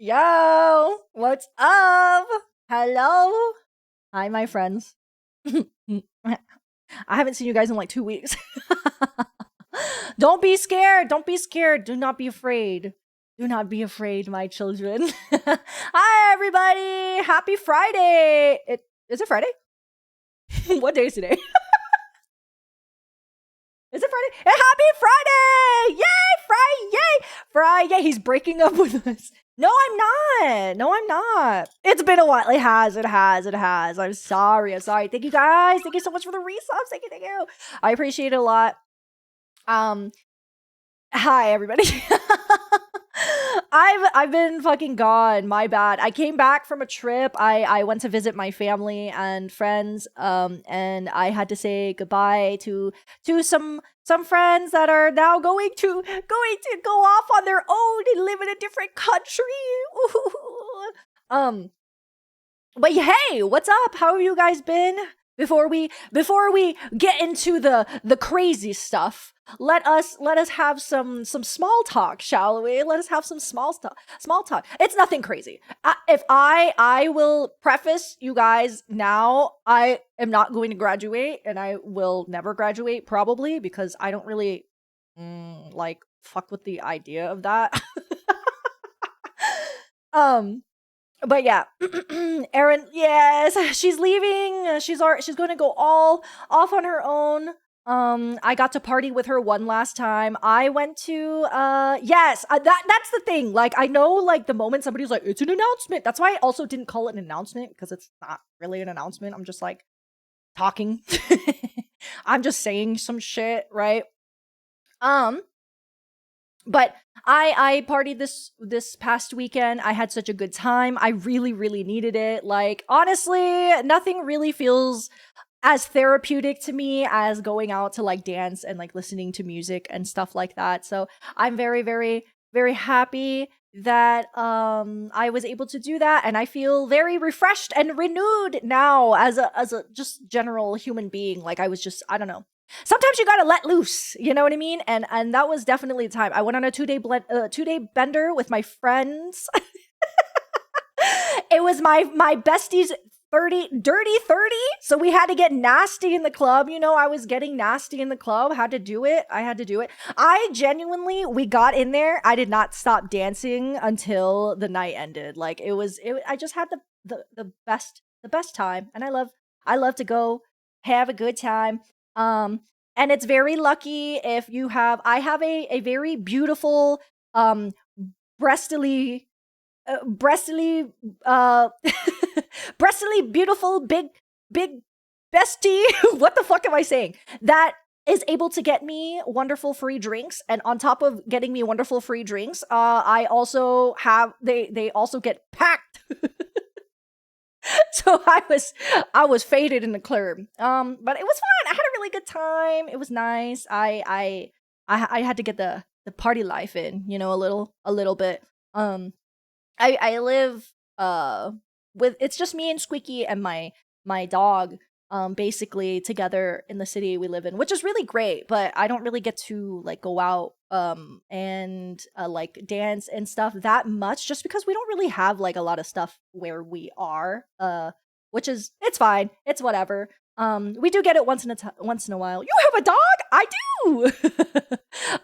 Yo, what's up? Hello. Hi, my friends. I haven't seen you guys in like 2 weeks. Don't be scared. Don't be scared. Do not be afraid. Do not be afraid, my children. Hi, everybody. Happy Friday. Is it Friday? What day is today? Is it Friday? Happy Friday! Yay! Friday! Friday! He's breaking up with us. No, I'm not. No, I'm not. It's been a while. It has. It has. It has. I'm sorry. I'm sorry. Thank you guys. Thank you so much for the resubs. Thank you. Thank you. I appreciate it a lot. Um, Hi everybody. I've been fucking gone. My bad. I came back from a trip. I went to visit my family and friends. And I had to say goodbye to some friends that are now going to go off on their own and live in a different country. um but hey, what's up? How have you guys been? Before we get into the crazy stuff, let us have some small talk, shall we? Let us have some small talk. It's nothing crazy. If I will preface you guys now, I am not going to graduate, and I will never graduate probably because I don't really like fuck with the idea of that. um but yeah, Erin, yes, she's leaving. She's going to go all off on her own. I got to party with her one last time. I went to yes, that's the thing. Like I know like the moment somebody's like it's an announcement. That's why I also didn't call it an announcement because it's not really an announcement. I'm just like talking. I'm just saying some shit, right? Um but I partied this past weekend. I had such a good time. I really needed it. Like honestly, nothing really feels as therapeutic to me as going out to like dance and like listening to music and stuff like that. So I'm very happy that I was able to do that, and I feel very refreshed and renewed now as a just general human being. Like I was just, I don't know, sometimes you gotta let loose, you know what I mean? And that was definitely the time. I went on a 2-day bender with my friends. It was my bestie's 30, so we had to get nasty in the club. You know, I was getting nasty in the club. Had to do it. I had to do it. I genuinely, we got in there. I did not stop dancing until the night ended. Like I just had the best time, and I love to go have a good time. um and it's very lucky if you have, I have a very beautiful um breastily breastily breastily beautiful big bestie. What the fuck am I saying? That is able to get me wonderful free drinks, and on top of getting me wonderful free drinks, I also have, they also get packed. So I was faded in the club. But it was fun. I had a really good time. It was nice. I had to get the party life in, you know, a little bit. um I live with, it's just me and Squeaky and my dog, basically together in the city we live in, which is really great, but I don't really get to like go out and like dance and stuff that much just because we don't really have like a lot of stuff where we are, which is, it's fine. It's whatever. We do get it once in a while. You have a dog? I do.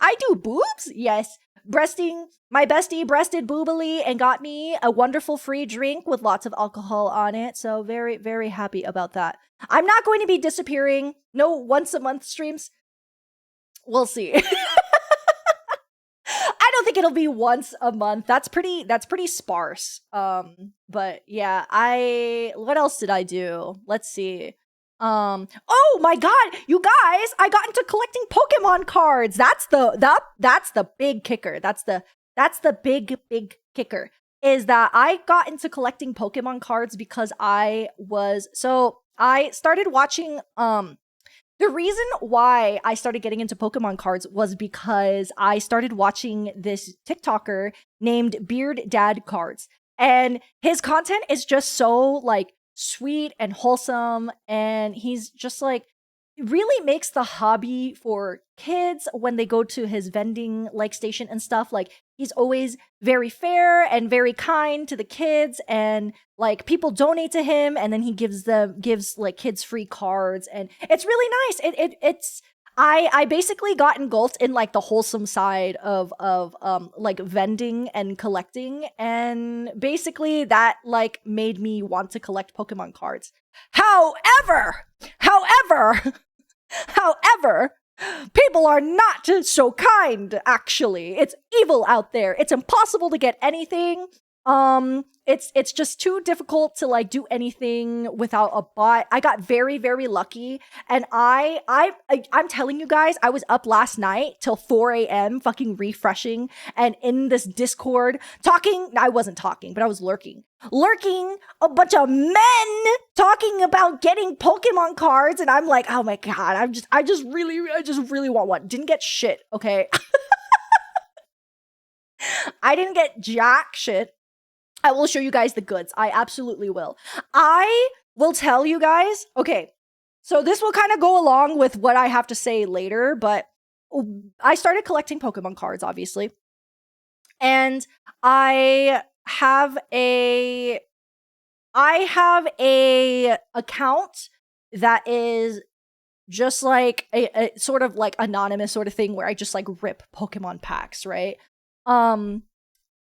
I do boobs? Yes. Breasting, my bestie breasted boobily and got me a wonderful free drink with lots of alcohol on it. So very happy about that. I'm not going to be disappearing. No once a month streams. We'll see. I don't think it'll be once a month. That's pretty sparse. But yeah, what else did I do? Let's see. Oh my god, you guys, I got into collecting Pokemon cards. That's the big kicker. That's the big kicker, is that I got into collecting Pokemon cards because I started watching the reason why I started getting into Pokemon cards was because I started watching this TikToker named Beard Dad Cards. And his content is just so like sweet and wholesome. And he's just like, really makes the hobby for kids when they go to his vending like station and stuff. Like, he's always very fair and very kind to the kids, and like people donate to him, and then he gives like kids free cards, and it's really nice. It's I basically got engulfed in like the wholesome side of like vending and collecting, and basically that like made me want to collect Pokemon cards. However, however, people are not so kind, actually. It's evil out there. It's impossible to get anything. It's just too difficult to like do anything without a bot. I got very, very lucky, and I'm telling you guys, I was up last night till 4 a.m. fucking refreshing and in this Discord talking. I wasn't talking, but I was lurking a bunch of men talking about getting Pokemon cards, and I'm like, oh my god, I just really want one. Didn't get shit, okay? I didn't get jack shit. I will show you guys the goods. I absolutely will. I will tell you guys, okay, so this will kind of go along with what I have to say later, but I started collecting Pokemon cards, obviously. And I have a account that is just like a sort of like anonymous sort of thing where I just like rip Pokemon packs, right?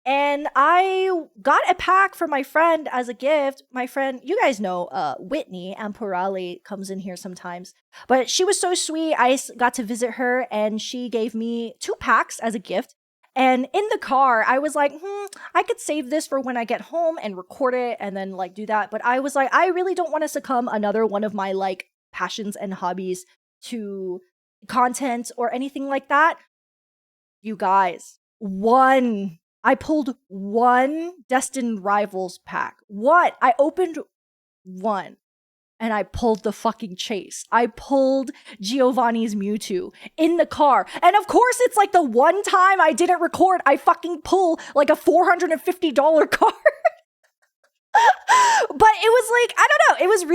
And I got a pack for my friend as a gift. My friend, you guys know, Whitney Amporale comes in here sometimes. But she was so sweet. I got to visit her, and she gave me 2 packs as a gift. And in the car, I was like, I could save this for when I get home and record it and then like do that. But I was like, I really don't want to succumb another one of my like passions and hobbies to content or anything like that. You guys, I pulled 1 Destined Rivals pack. What? I opened 1 and I pulled the fucking chase. I pulled Giovanni's Mewtwo in the car. And of course, it's like the one time I didn't record, I fucking pull like a $450 card. But it was like, I don't know, it was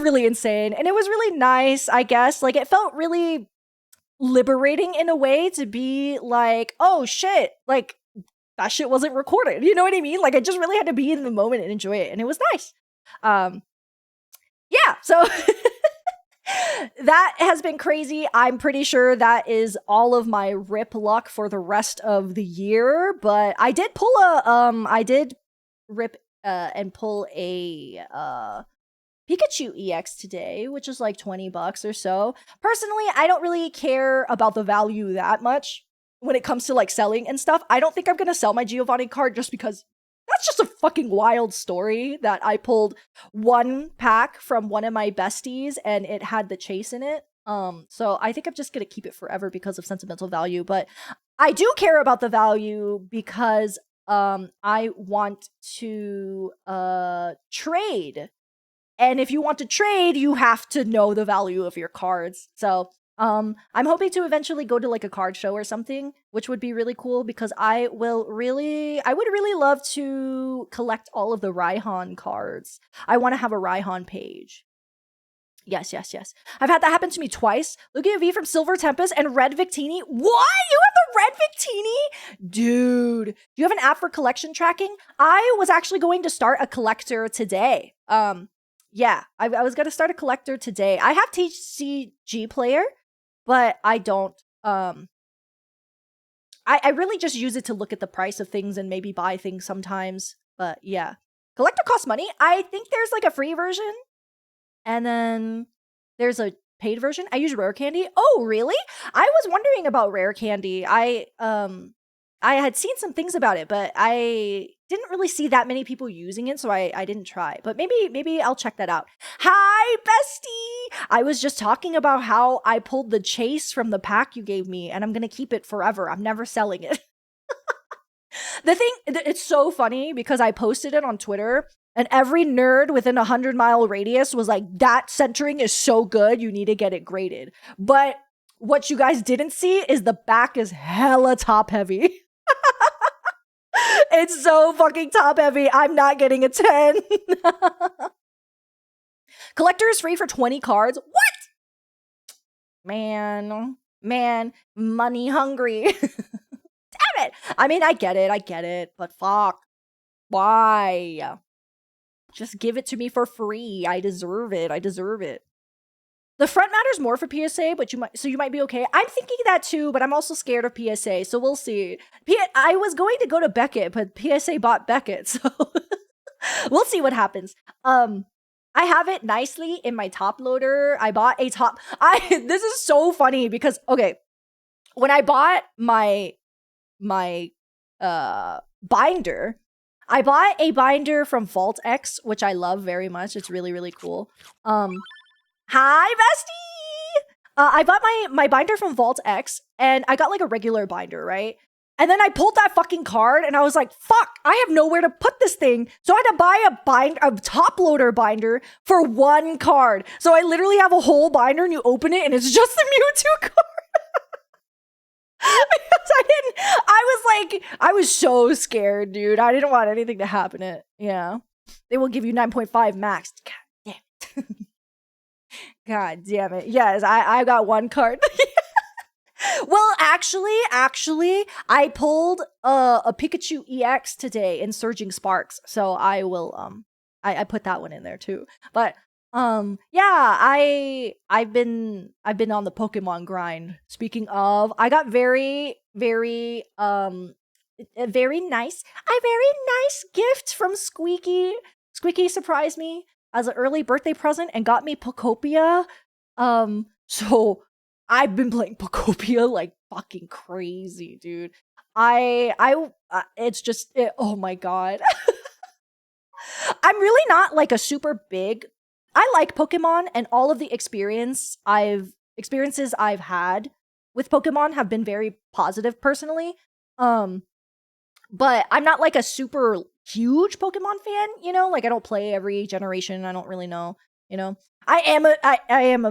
really insane. And it was really nice, I guess. Like, it felt really liberating in a way to be like, oh shit, like that shit wasn't recorded. You know what I mean? Like, I just really had to be in the moment and enjoy it. And it was nice. Yeah, so that has been crazy. I'm pretty sure that is all of my rip luck for the rest of the year. But I did pull I did rip and pull a Pikachu EX today, which is like $20 or so. Personally, I don't really care about the value that much when it comes to like selling and stuff. I don't think I'm gonna sell my Giovanni card just because that's just a fucking wild story that I pulled 1 pack from one of my besties and it had the chase in it. So I think I'm just gonna keep it forever because of sentimental value. But I do care about the value because I want to trade. And if you want to trade, you have to know the value of your cards. So I'm hoping to eventually go to like a card show or something, which would be really cool because I would really love to collect all of the Raihan cards. I want to have a Raihan page. Yes. I've had that happen to me twice. Lugia V from Silver Tempest and Red Victini. What? You have the Red Victini? Dude, do you have an app for collection tracking? I was actually going to start a collector today. Yeah, I was going to start a collector today. I have TCG Player, but I don't. I really just use it to look at the price of things and maybe buy things sometimes. But yeah, collector costs money. I think there's like a free version. And then there's a paid version. I use Rare Candy. Oh, really? I was wondering about Rare Candy. I had seen some things about it, but I didn't really see that many people using it, so I didn't try. But maybe I'll check that out. Hi, bestie! I was just talking about how I pulled the chase from the pack you gave me, and I'm gonna keep it forever. I'm never selling it. It's so funny because I posted it on Twitter, and every nerd within 100-mile radius was like, that centering is so good, you need to get it graded. But what you guys didn't see is the back is hella top heavy. It's so fucking top heavy. I'm not getting a 10. Collector is free for 20 cards. What? Man, money hungry. Damn it. I mean, I get it, but fuck. Why? Just give it to me for free. I deserve it. The front matters more for PSA, but you might be okay. I'm thinking that too, but I'm also scared of PSA, so we'll see. I was going to go to Beckett, but PSA bought Beckett, so we'll see what happens. I have it nicely in my top loader. I bought a top. This is so funny because okay, when I bought my binder, I bought a binder from Vault X, which I love very much. It's really, really cool. Hi, bestie! I bought my binder from Vault X, and I got like a regular binder, right? And then I pulled that fucking card, and I was like, fuck, I have nowhere to put this thing. So I had to buy a top loader binder for one card. So I literally have a whole binder, and you open it, and it's just the Mewtwo card. Because I was so scared, dude. I didn't want anything to happen. Yeah. They will give you 9.5 max. God damn it. God damn it. Yes, I got one card. Well, actually, I pulled a Pikachu EX today in Surging Sparks, so I will I put that one in there too. But yeah, I've been on the Pokemon grind. Speaking of, I got a very nice gift from Squeaky. Squeaky surprised me as an early birthday present and got me Pokopia. So I've been playing Pokopia like fucking crazy, dude. It's just oh my god. I'm really not like a super big. I like Pokemon, and all of the experiences I've had with Pokemon have been very positive personally. But I'm not like a super huge Pokemon fan, you know? Like I don't play every generation. I don't really know, you know. I am in a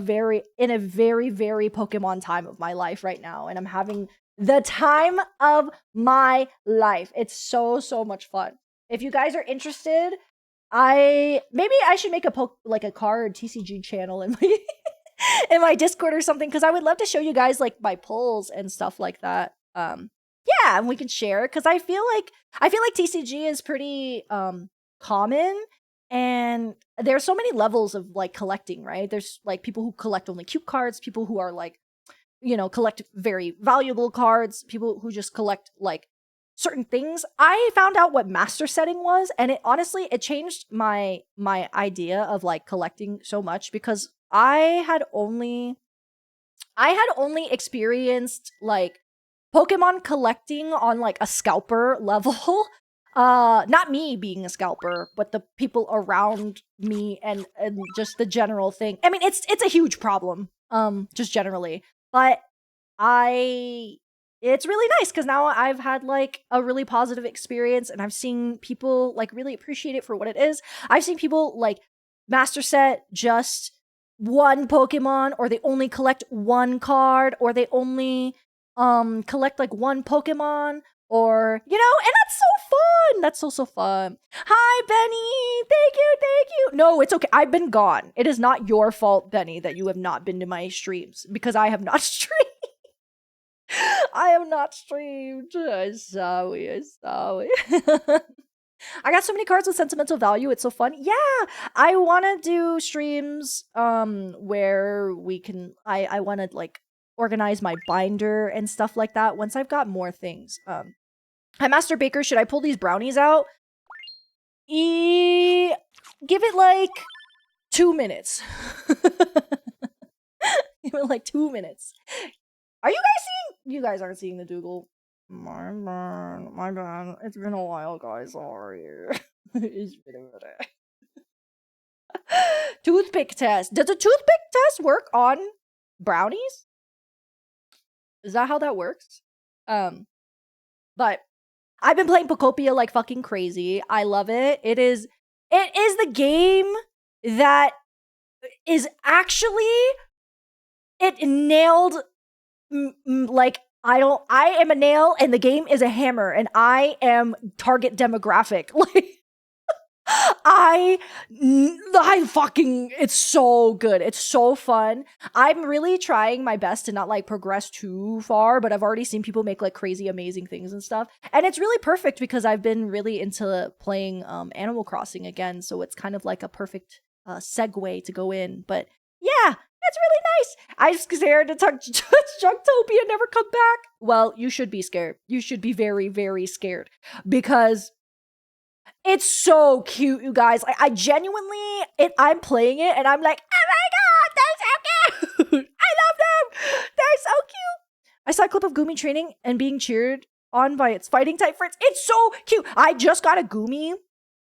very Pokemon time of my life right now, and I'm having the time of my life. It's so much fun. If you guys are interested, maybe I should make a card TCG channel in my in my Discord or something, because I would love to show you guys like my pulls and stuff like that. Yeah, and we can share, because I feel like TCG is pretty common, and there's so many levels of like collecting, right? There's like people who collect only cute cards, people who are like, you know, collect very valuable cards, people who just collect like certain things. I found out what master setting was, and it honestly changed my idea of like collecting so much, because I had only experienced like Pokemon collecting on like a scalper level. Not me being a scalper, but the people around me and just the general thing. I mean, it's a huge problem, just generally. But it's really nice, because now I've had like a really positive experience, and I've seen people like really appreciate it for what it is. I've seen people like master set just one Pokemon, or they only collect one card, or they only collect like one Pokemon, or you know, and that's so fun. That's so fun. Hi, Benny. Thank you. No, it's okay. I've been gone. It is not your fault, Benny, that you have not been to my streams, because I have not streamed. I have not streamed. I'm sorry. I got so many cards with sentimental value. It's so fun. Yeah, I want to do streams where we can. I want to like organize my binder and stuff like that once I've got more things. Hi, Master Baker. Should I pull these brownies out? Give it like 2 minutes. Give it like 2 minutes. Are you guys seeing? You guys aren't seeing the Dougal. My bad. It's been a while, guys. Sorry. It's been a minute. Toothpick test. Does a toothpick test work on brownies? Is that how that works? But I've been playing Pokopia like fucking crazy. I love it. It is the game that is actually it nailed like I am a nail and the game is a hammer, and I am target demographic. Like I fucking, it's so good. It's so fun. I'm really trying my best to not like progress too far, but I've already seen people make like crazy, amazing things and stuff. And it's really perfect because I've been really into playing Animal Crossing again. So it's kind of like a perfect segue to go in. But yeah, it's really nice. I'm scared to Junktopia never come back. Well, you should be scared. You should be very, very scared because it's so cute, you guys. I genuinely, I'm playing it and I'm like, oh my god, they're so cute. I love them. They're so cute. I saw a clip of Gumi training and being cheered on by its fighting type friends. It's so cute. I just got a Gumi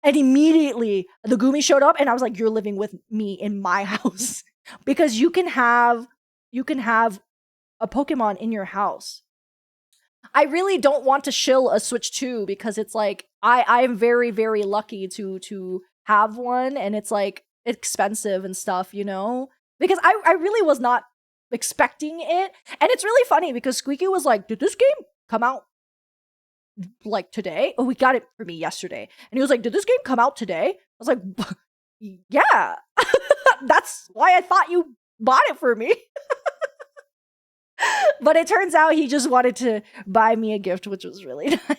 and immediately the Gumi showed up and I was like, you're living with me in my house because you can have a Pokemon in your house. I really don't want to shill a Switch 2 because it's like I'm very, very lucky to have one and it's like expensive and stuff, you know? Because I really was not expecting it. And it's really funny because Squeaky was like, did this game come out like today? Oh, he got it for me yesterday. And he was like, did this game come out today? I was like, yeah. That's why I thought you bought it for me. But it turns out he just wanted to buy me a gift, which was really nice.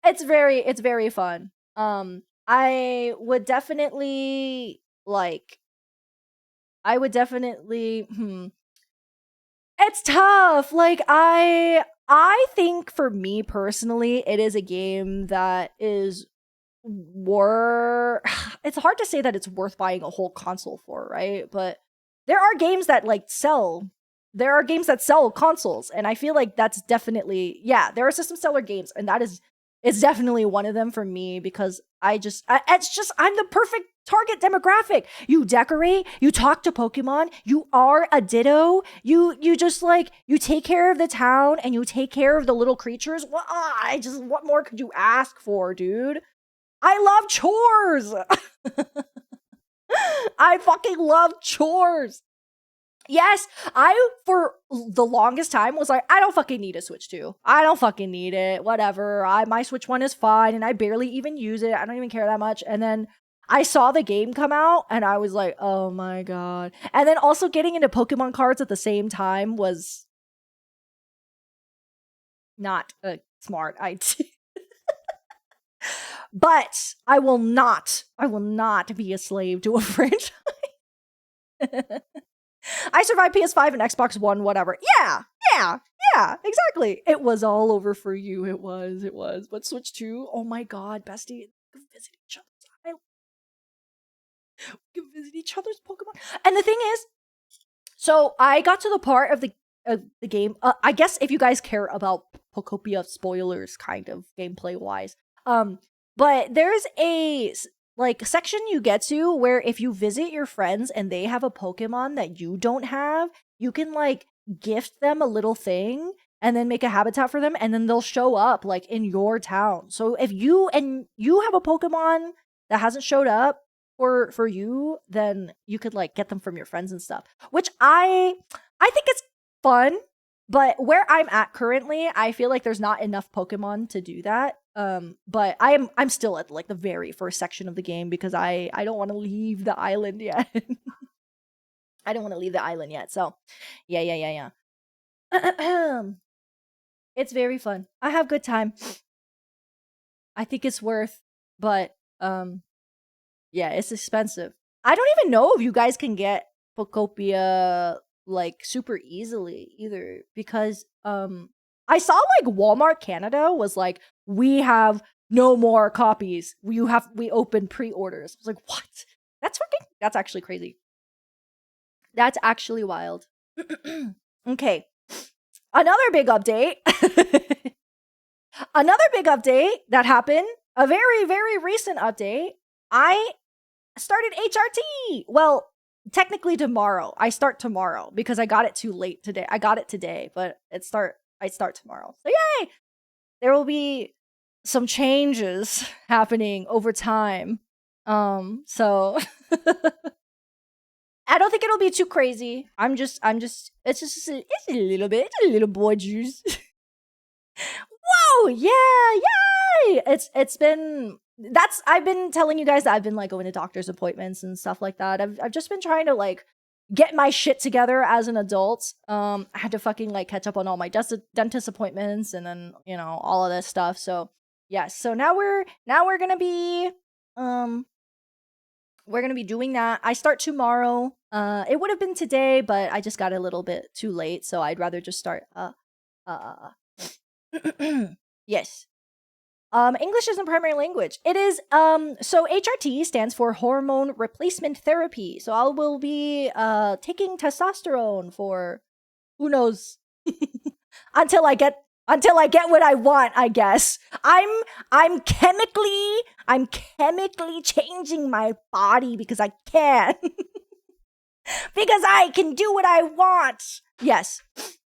It's very fun. I would definitely it's tough. Like I think for me personally, it is a game that is it's hard to say that it's worth buying a whole console for, right? But there are games that there are games that sell consoles, and I feel like that's definitely, yeah, there are system seller games, and it's definitely one of them for me because I'm the perfect target demographic. You decorate, you talk to Pokemon, you are a Ditto, you just like, you take care of the town and you take care of the little creatures. What more could you ask for, dude? I love chores. I fucking love chores. Yes, I, for the longest time, was like, I don't fucking need a Switch 2. I don't fucking need it. Whatever. My Switch 1 is fine, and I barely even use it. I don't even care that much. And then I saw the game come out, and I was like, oh my god. And then also getting into Pokemon cards at the same time was not a smart idea. But I will not be a slave to a franchise. I survived PS5 and Xbox One, whatever. Yeah, exactly. It was all over for you. It was. But Switch 2, oh my god, bestie, we can visit each other's island. We can visit each other's Pokemon. And the thing is, so I got to the part of the game. I guess if you guys care about Pokopia spoilers, kind of gameplay wise, but there's a section you get to where if you visit your friends and they have a Pokemon that you don't have, you can like gift them a little thing and then make a habitat for them, and then they'll show up like in your town. So if you have a Pokemon that hasn't showed up for you, then you could like get them from your friends and stuff. Which I think it's fun, but where I'm at currently, I feel like there's not enough Pokemon to do that. But I'm still at like the very first section of the game because I don't want to leave the island yet. I don't want to leave the island yet. So yeah. It's very fun. I have good time. I think it's worth, but yeah, it's expensive. I don't even know if you guys can get Pokopia like super easily either because I saw like Walmart Canada was like, we have no more copies. We open pre-orders. I was like, what? That's actually crazy. That's actually wild. Okay. Another big update. Another big update that happened, a very, very recent update. I started HRT. Well, technically tomorrow. I start tomorrow because I got it too late today. I got it today, but I start tomorrow. So yay! There will be some changes happening over time. So I don't think it'll be too crazy. It's a little boy juice. Whoa, yeah, yay! It's been that's I've been telling you guys that I've been like going to doctor's appointments and stuff like that. I've just been trying to like get my shit together as an adult. I had to fucking like catch up on all my dentist appointments and then, you know, all of this stuff. So yes, so now we're gonna be um we're gonna be doing that. I start tomorrow. It would have been today, but I just got a little bit too late, so I'd rather just start uh yes. English isn't primary language. It is, so HRT stands for hormone replacement therapy. So I will be, taking testosterone for, who knows, until I get what I want, I guess. I'm chemically changing my body because I can. Because I can do what I want. Yes.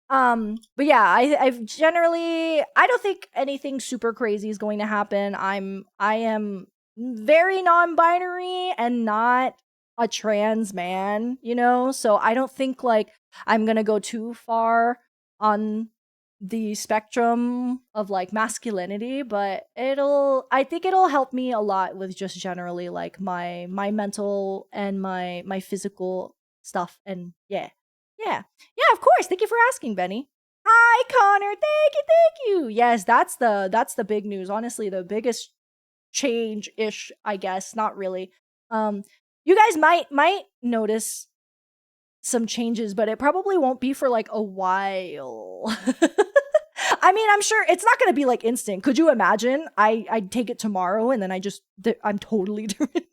But yeah, I've generally, I don't think anything super crazy is going to happen. I am very non-binary and not a trans man, you know? So I don't think like I'm gonna go too far on the spectrum of like masculinity, but I think it'll help me a lot with just generally like my mental and my physical stuff. And yeah. Yeah. Yeah, of course. Thank you for asking, Benny. Hi, Connor. Thank you. Yes, that's the big news. Honestly, the biggest change-ish, I guess. Not really. Um, you guys might notice some changes, but it probably won't be for like a while. I mean, I'm sure it's not gonna be like instant. Could you imagine? I'd take it tomorrow and then I'm totally different.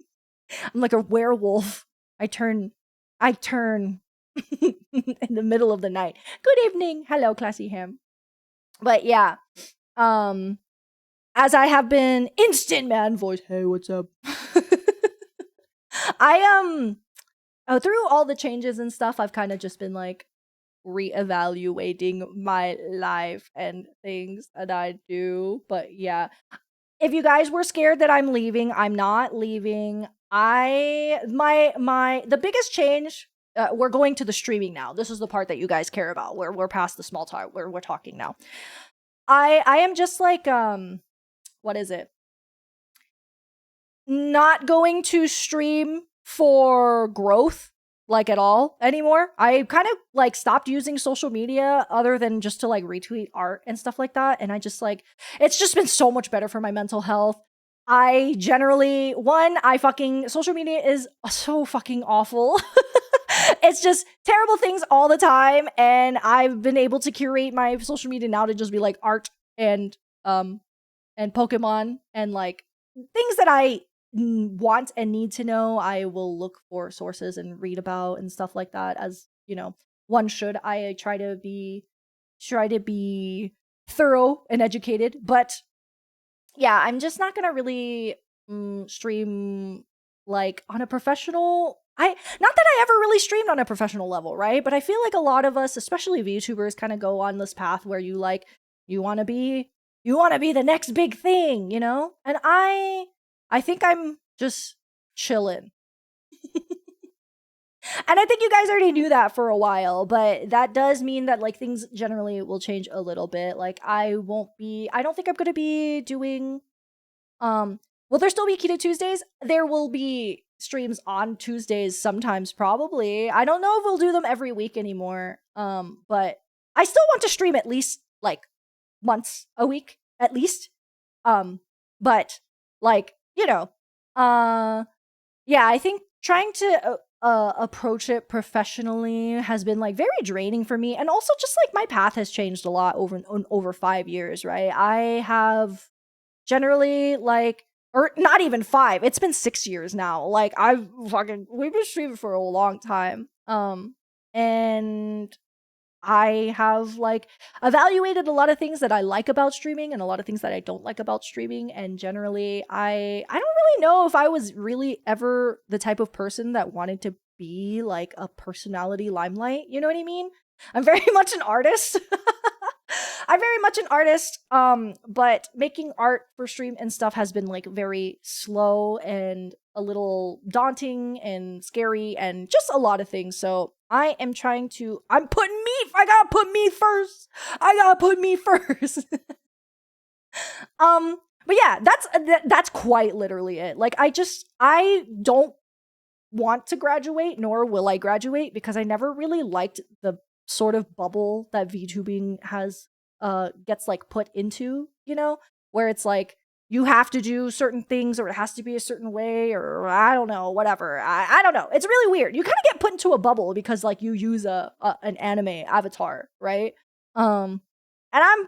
I'm like a werewolf. I turn in the middle of the night. Good evening. Hello, classy ham. But yeah, um, as I have been instant man voice. Hey, what's up? I through all the changes and stuff, I've kind of just been like reevaluating my life and things that I do. But yeah, if you guys were scared that I'm leaving, I'm not leaving. The biggest change, we're going to the streaming now. This is the part that you guys care about. Where we're past the small talk. Where we're talking now. I am just like what is it? Not going to stream for growth like at all anymore. I kind of like stopped using social media other than just to like retweet art and stuff like that. And I just like, it's just been so much better for my mental health. I generally, social media is so fucking awful. It's just terrible things all the time. And I've been able to curate my social media now to just be like art and Pokemon and like things that I want and need to know. I will look for sources and read about and stuff like that, as you know, one should. I try to be thorough and educated, but yeah, I'm just not gonna really stream like on a professional. Not that I ever really streamed on a professional level, right? But I feel like a lot of us, especially VTubers, kind of go on this path where you want to be the next big thing, you know? And I think I'm just chilling. And I think you guys already knew that for a while, but that does mean that like things generally will change a little bit. Like I don't think I'm going to be doing will there still be Keto Tuesdays? There will be streams on Tuesdays sometimes, probably. I don't know if we'll do them every week anymore. But I still want to stream at least like once a week, at least. But like, you know, yeah, I think trying to approach it professionally has been like very draining for me, and also just like my path has changed a lot over 5 years, right? I have generally like, or not even 5, it's been 6 years now. Like we've been streaming for a long time. And I have like evaluated a lot of things that I like about streaming and a lot of things that I don't like about streaming. And generally, I don't really know if I was really ever the type of person that wanted to be like a personality limelight. You know what I mean? I'm very much an artist. I'm very much an artist. But making art for stream and stuff has been like very slow and a little daunting and scary and just a lot of things. So I gotta put me first. But yeah, that's quite literally it. Like I don't want to graduate, nor will I graduate, because I never really liked the sort of bubble that VTubing has gets like put into, where it's like you have to do certain things or it has to be a certain way, or I don't know, whatever. I don't know. It's really weird. You kind of get put into a bubble because like you use an anime avatar, right? And I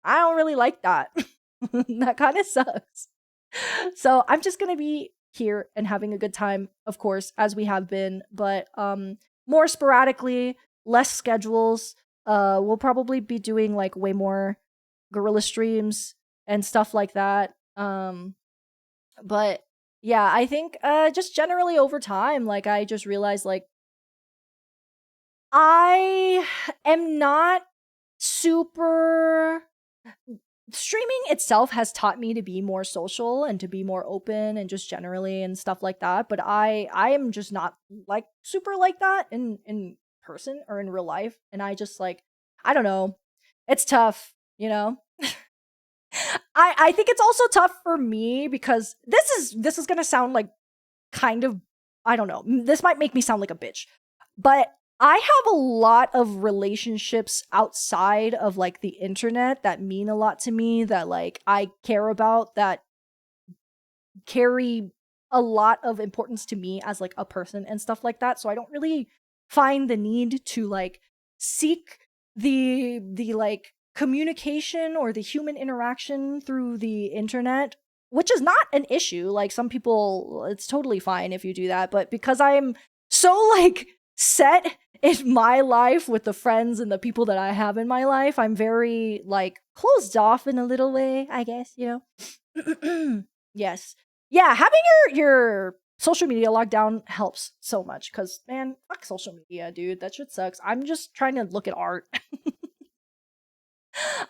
don't really like that. That kind of sucks. So I'm just gonna be here and having a good time, of course, as we have been, but more sporadically, less schedules. We'll probably be doing like way more gorilla streams and stuff like that. But yeah, I think just generally over time, like I just realized like I am not super streaming itself has taught me to be more social and to be more open and just generally and stuff like that, but I am just not like super like that in person or in real life, and I just like I don't know, it's tough, I think it's also tough for me because this is going to sound like kind of, I don't know, this might make me sound like a bitch, but I have a lot of relationships outside of like the internet that mean a lot to me, that like I care about, that carry a lot of importance to me as like a person and stuff like that. So I don't really find the need to like seek the like communication or the human interaction through the internet, which is not an issue. Like some people, it's totally fine if you do that, but because I'm so like set in my life with the friends and the people that I have in my life, I'm very like closed off in a little way, I guess, Yes. Yeah, having your social media locked down helps so much, cuz man, fuck social media, dude. That shit sucks. I'm just trying to look at art.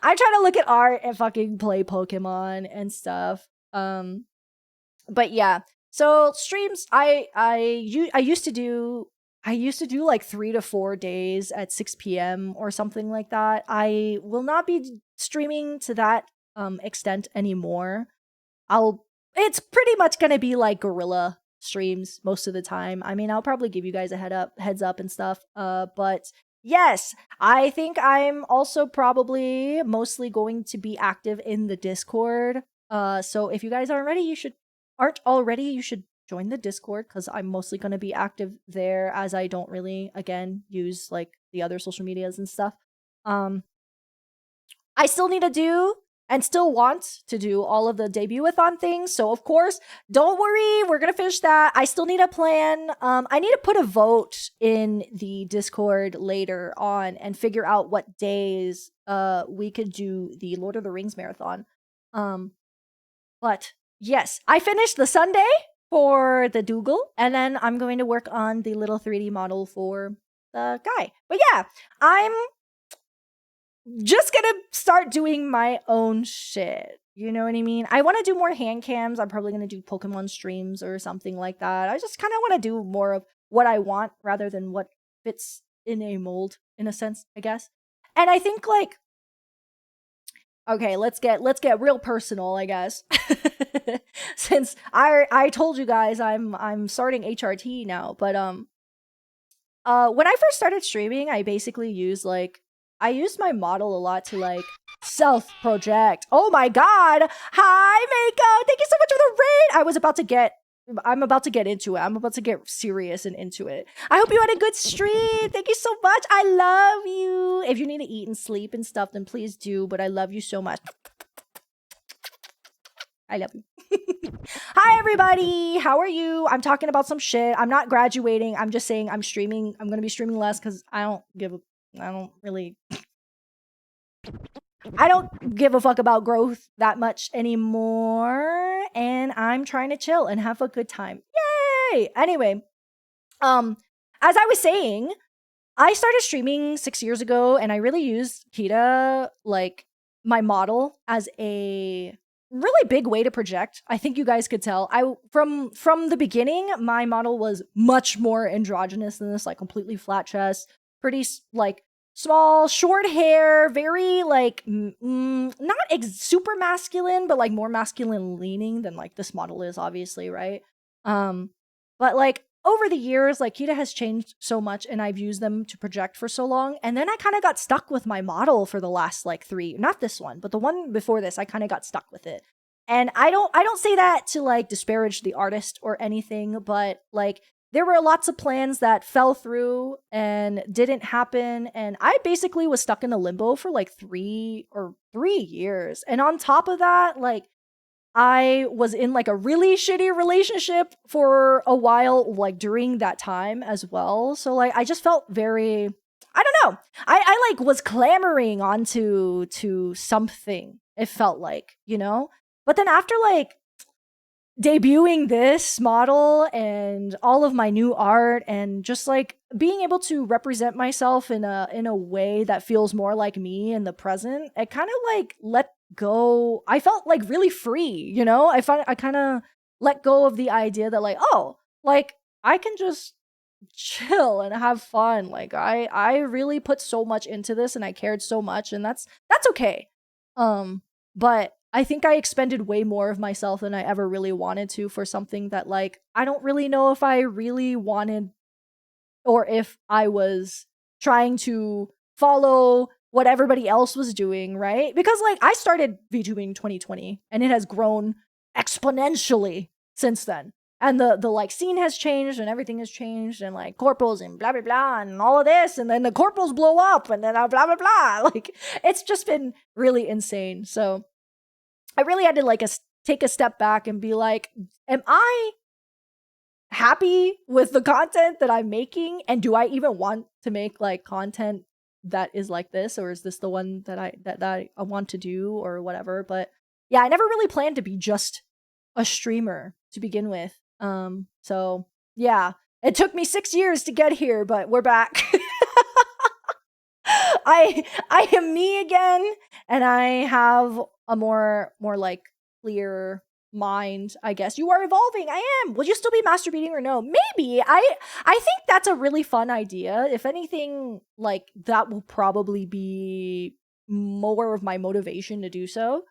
I try to look at art and fucking play Pokemon and stuff. But yeah. So streams, I used to do like 3 to 4 days at 6 p.m. or something like that. I will not be streaming to that extent anymore. It's pretty much going to be like guerrilla streams most of the time. I mean, I'll probably give you guys a heads up and stuff. But yes, I think I'm also probably mostly going to be active in the Discord. So if you guys aren't already, you should join the Discord, because I'm mostly going to be active there, as I don't really, again, use like the other social medias and stuff. I still need to do and still want to do all of the debut-a-thon things. So of course, don't worry, we're gonna finish that. I still need a plan. I need to put a vote in the Discord later on and figure out what days we could do the Lord of the Rings marathon. But yes, I finished the Sunday for the Dougal, and then I'm going to work on the little 3D model for the guy. But yeah, I'm just gonna start doing my own shit. You know what I mean? I want to do more hand cams. I'm probably gonna do Pokemon streams or something like that. I just kind of want to do more of what I want rather than what fits in a mold, in a sense, I guess. And I think like, okay, let's get real personal, I guess. Since I told you guys I'm starting HRT now, but when I first started streaming, I basically I used my model a lot to like self project. Oh my god! Hi, Mako! Thank you so much for the raid. I'm about to get into it. I'm about to get serious and into it. I hope you had a good stream. Thank you so much. I love you. If you need to eat and sleep and stuff, then please do. But I love you so much. I love you. Hi, everybody. How are you? I'm talking about some shit. I'm not graduating. I'm just saying I'm streaming. I'm going to be streaming less because I don't give a fuck about growth that much anymore. And I'm trying to chill and have a good time. Yay! Anyway, as I was saying, I started streaming 6 years ago, and I really used Kita, like my model, as a really big way to project. I think you guys could tell. From the beginning, my model was much more androgynous than this, like completely flat chest, pretty like small, short hair, very like not super masculine, but like more masculine leaning than like this model is, obviously, right? Um, but like over the years, like Kita has changed so much, and I've used them to project for so long, and then I kind of got stuck with my model for the last like three, not this one, but the one before this, I kind of got stuck with it. And I don't say that to like disparage the artist or anything, but like there were lots of plans that fell through and didn't happen, and I basically was stuck in a limbo for like 3 years. And on top of that, like I was in like a really shitty relationship for a while, like during that time as well. So like I just felt very, I don't know. I like was clamoring onto to something. It felt like, you know? But then after like debuting this model and all of my new art and just like being able to represent myself in a way that feels more like me in the present, it kind of like let go. I felt like really free, you know? I kind of let go of the idea that like, oh, like I can just chill and have fun. Like I really put so much into this and I cared so much, and that's okay. But I think I expended way more of myself than I ever really wanted to for something that like I don't really know if I really wanted, or if I was trying to follow what everybody else was doing, right? Because like I started VTubing 2020 and it has grown exponentially since then. And the like scene has changed and everything has changed, and like corpos and blah blah blah and all of this, and then the corpos blow up and then blah blah blah. Like it's just been really insane. So I really had to like take a step back and be like, am I happy with the content that I'm making? And do I even want to make like content that is like this, or is this the one that I want to do or whatever? But yeah, I never really planned to be just a streamer to begin with. So yeah, it took me 6 years to get here, but we're back. I am me again, and I have a more like clear mind, I guess. You are evolving. I am. Will you still be masturbating or no? Maybe. I think that's a really fun idea. If anything, like that will probably be more of my motivation to do so,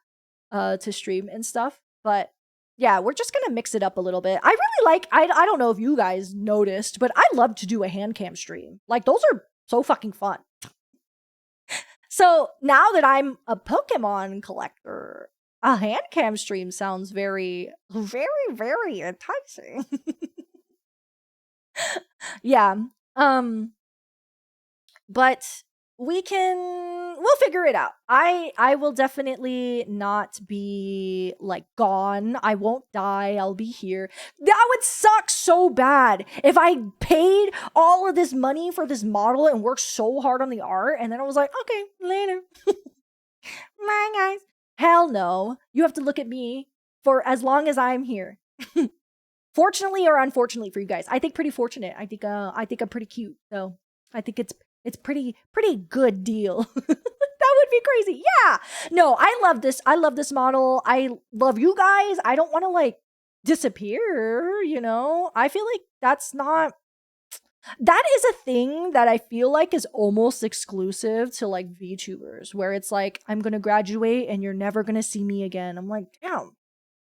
to stream and stuff. But yeah, we're just gonna mix it up a little bit. I really like, I don't know if you guys noticed, but I love to do a hand cam stream. Like those are so fucking fun. So now that I'm a Pokemon collector, a hand cam stream sounds very, very, very enticing. Yeah. But we'll figure it out. I will definitely not be like gone. I won't die. I'll be here. That would suck so bad if I paid all of this money for this model and worked so hard on the art, and then I was like, okay, later. Bye, guys. Hell no. You have to look at me for as long as I'm here. Fortunately or unfortunately for you guys. I think pretty fortunate. I think I'm pretty cute. So I think it's pretty good deal. That would be crazy. Yeah. No, I love this. I love this model. I love you guys. I don't want to like disappear, you know? I feel like that is a thing that I feel like is almost exclusive to like VTubers, where it's like I'm going to graduate and you're never going to see me again. I'm like, damn.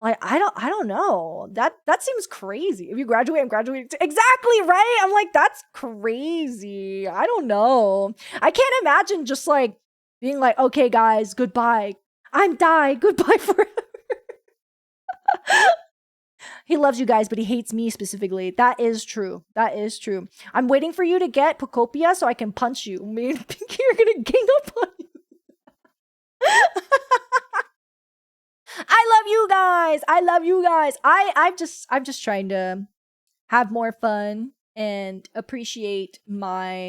Like I don't know. That seems crazy. If you graduate, I'm graduating exactly, right? I'm like, that's crazy. I don't know. I can't imagine just like being like, okay, guys, goodbye. I'm die. Goodbye forever. He loves you guys, but he hates me specifically. That is true. That is true. I'm waiting for you to get Pocopia so I can punch you. Me and Pinky are gonna gang up on you. I love you guys. I love you guys. I'm just trying to have more fun and appreciate myself.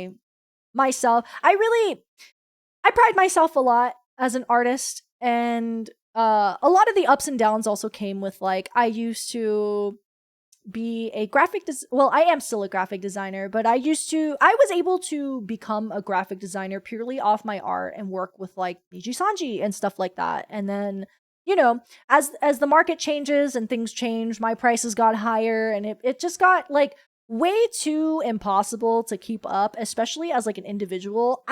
I pride myself a lot as an artist, and a lot of the ups and downs also came with like I used to be a well, I am still a graphic designer, but I was able to become a graphic designer purely off my art and work with like Niji Sanji and stuff like that. And then, you know, as the market changes and things change, my prices got higher, and it just got like way too impossible to keep up, especially as like an individual.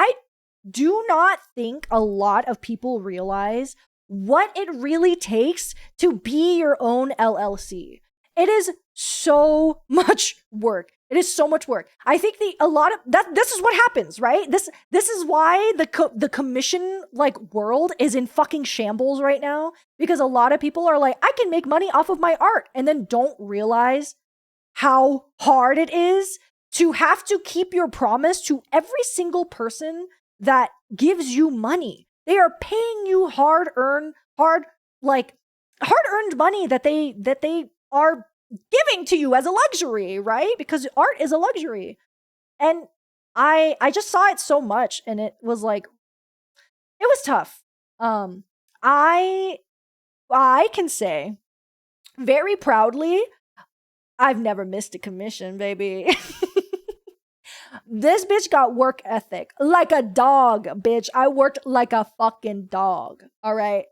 do not think a lot of people realize what it really takes to be your own LLC. It is so much work. It is so much work. I think a lot of that. This is what happens, right? This is why the commission like world is in fucking shambles right now, because a lot of people are like, I can make money off of my art, and then don't realize how hard it is to have to keep your promise to every single person that gives you money. They are paying you hard-earned money that they are giving to you as a luxury, right? Because art is a luxury. And I just saw it so much, and it was like, it was tough. I can say very proudly, I've never missed a commission, baby. This bitch got work ethic like a dog, bitch. I worked like a fucking dog. All right.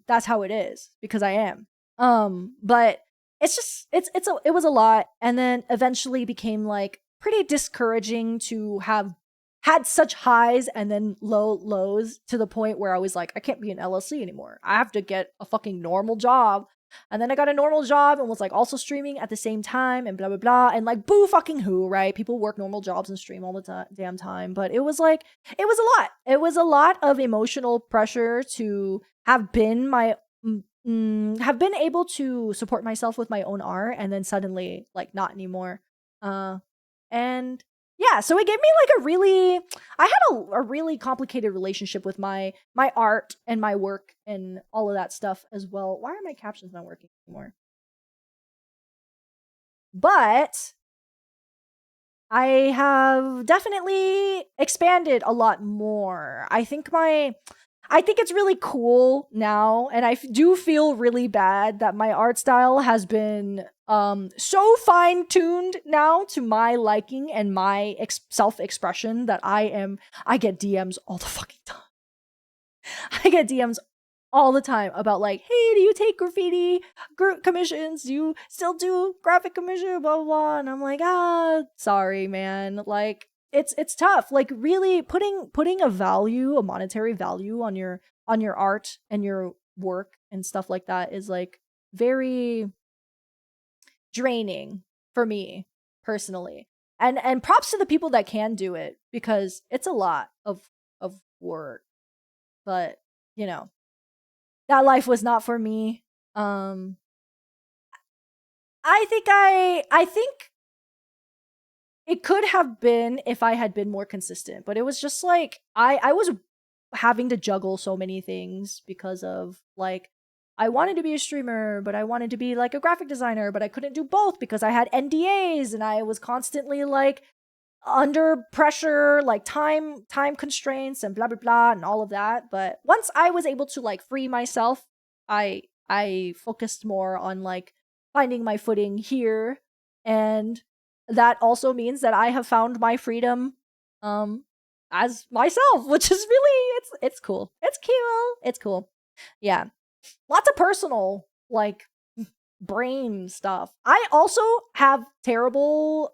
That's how it is, because I am. But it's just it was a lot, and then eventually became like pretty discouraging to have had such highs and then lows, to the point where I was like, I can't be an LLC anymore. I have to get a fucking normal job. And then I got a normal job and was like also streaming at the same time and blah blah blah, and like boo fucking who, right? People work normal jobs and stream all the damn time, but it was like, it was a lot. It was a lot of emotional pressure to have been have been able to support myself with my own art, and then suddenly like not anymore. And yeah, so it gave me like I had a really complicated relationship with my art and my work and all of that stuff as well. Why are my captions not working anymore? But I have definitely expanded a lot more. I think it's really cool now, and I do feel really bad that my art style has been so fine-tuned now to my liking and my self-expression that I get DMs all the fucking time. I get DMs all the time about like, hey, do you take graffiti commissions? Do you still do graphic commission? Blah blah blah. And I'm like, sorry, man. Like, it's tough. Like, really putting a monetary value on your art and your work and stuff like that is like very draining for me personally. And props to the people that can do it, because it's a lot of work. But, you know, that life was not for me. I think it could have been if I had been more consistent, but it was just like I was having to juggle so many things because of like, I wanted to be a streamer, but I wanted to be like a graphic designer, but I couldn't do both because I had NDAs, and I was constantly like under pressure, like time constraints and blah blah blah and all of that. But once I was able to like free myself, I focused more on like finding my footing here, and that also means that I have found my freedom as myself, which is really, it's cool. It's cool. It's cool. Yeah. Lots of personal like brain stuff. I also have terrible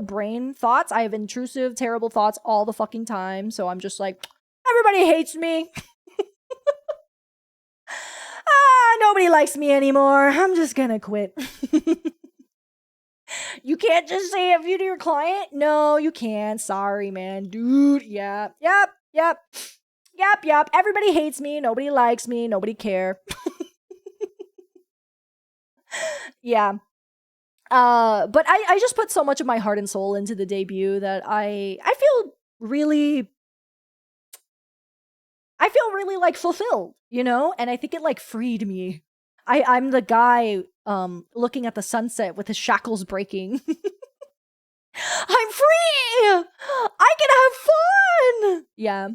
brain thoughts. I have intrusive terrible thoughts all the fucking time, so I'm just like, everybody hates me. Nobody likes me anymore. I'm just gonna quit. You can't just say it to your client? No, you can't. Sorry, man. Dude, yeah. Yep. Everybody hates me. Nobody likes me. Nobody care. Yeah. But I just put so much of my heart and soul into the debut that I feel really like fulfilled, you know? And I think it like freed me. I'm the guy looking at the sunset with his shackles breaking. I'm free! I can have fun! Yeah.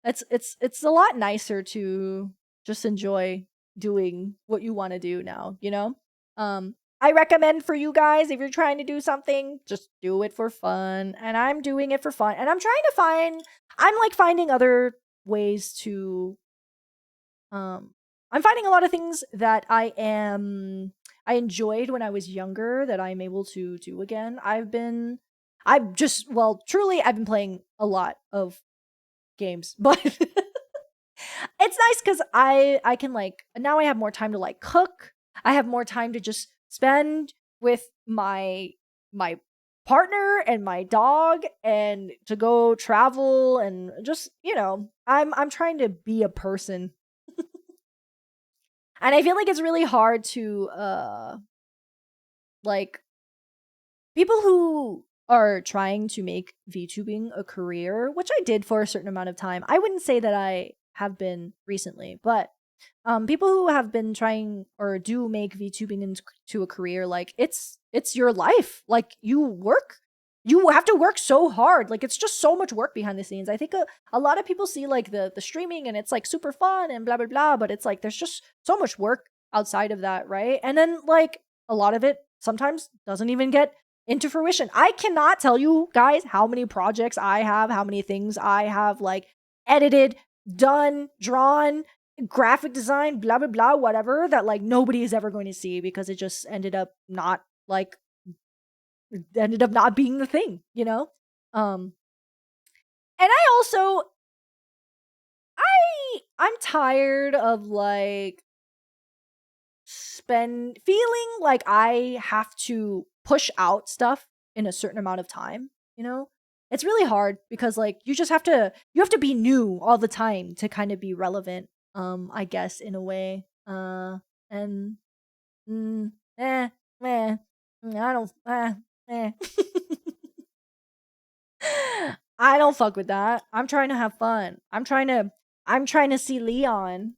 It's a lot nicer to just enjoy doing what you want to do now, you know? I recommend for you guys, if you're trying to do something, just do it for fun. And I'm doing it for fun. And I'm like finding other ways to I'm finding a lot of things that I enjoyed when I was younger that I'm able to do again. I've just, well, truly, I've been playing a lot of games, but it's nice because I can like now I have more time to like cook. I have more time to just spend with my partner and my dog and to go travel and just, I'm trying to be a person. And I feel like it's really hard to like people who are trying to make VTubing a career, which I did for a certain amount of time. I wouldn't say that I have been recently, but people who have been trying or do make VTubing into a career, like it's your life. Like you have to work so hard. Like it's just so much work behind the scenes. I think a lot of people see like the streaming and it's like super fun and blah blah blah, but it's like there's just so much work outside of that, right? And then like a lot of it sometimes doesn't even get into fruition. I cannot tell you guys how many projects I have, how many things I have like edited, done, drawn, graphic design, blah blah blah, whatever, that like nobody is ever going to see because it just ended up not being the thing, you know? And I'm tired of like feeling like I have to push out stuff in a certain amount of time, you know? It's really hard because like you have to be new all the time to kind of be relevant, I guess in a way. And mm, eh, I don't eh. I don't fuck with that. I'm trying to have fun. I'm trying to see Leon.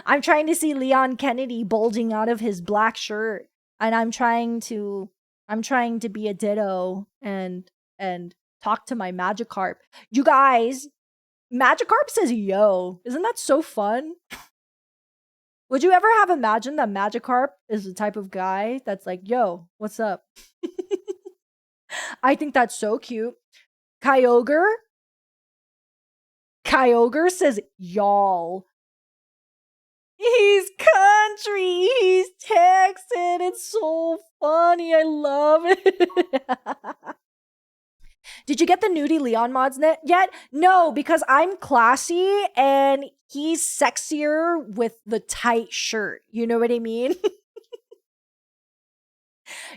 I'm trying to see Leon Kennedy bulging out of his black shirt, and I'm trying to be a ditto and talk to my Magikarp. You guys, Magikarp says yo. Isn't that so fun? Would you ever have imagined that Magikarp is the type of guy that's like, yo, what's up? I think that's so cute. Kyogre says y'all. He's country. He's Texan. It's so funny. I love it. Did you get the nudie Leon mods yet? No, because I'm classy and he's sexier with the tight shirt. You know what I mean?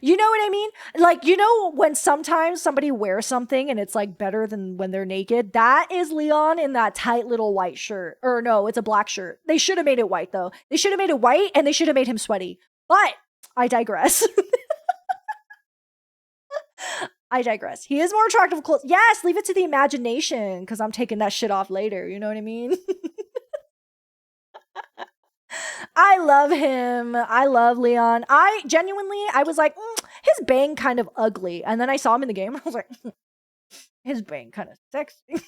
You know what I mean? Like, you know, when sometimes somebody wears something and it's like better than when they're naked? That is Leon in that tight little white shirt. Or no, it's a black shirt. They should have made it white though. They should have made it white and they should have made him sweaty. But I digress. I digress. He is more attractive clothes. Yes, leave it to the imagination because I'm taking that shit off later. You know what I mean? I love him. I love Leon. I was like, his bang kind of ugly. And then I saw him in the game and I was like, his bang kind of sexy.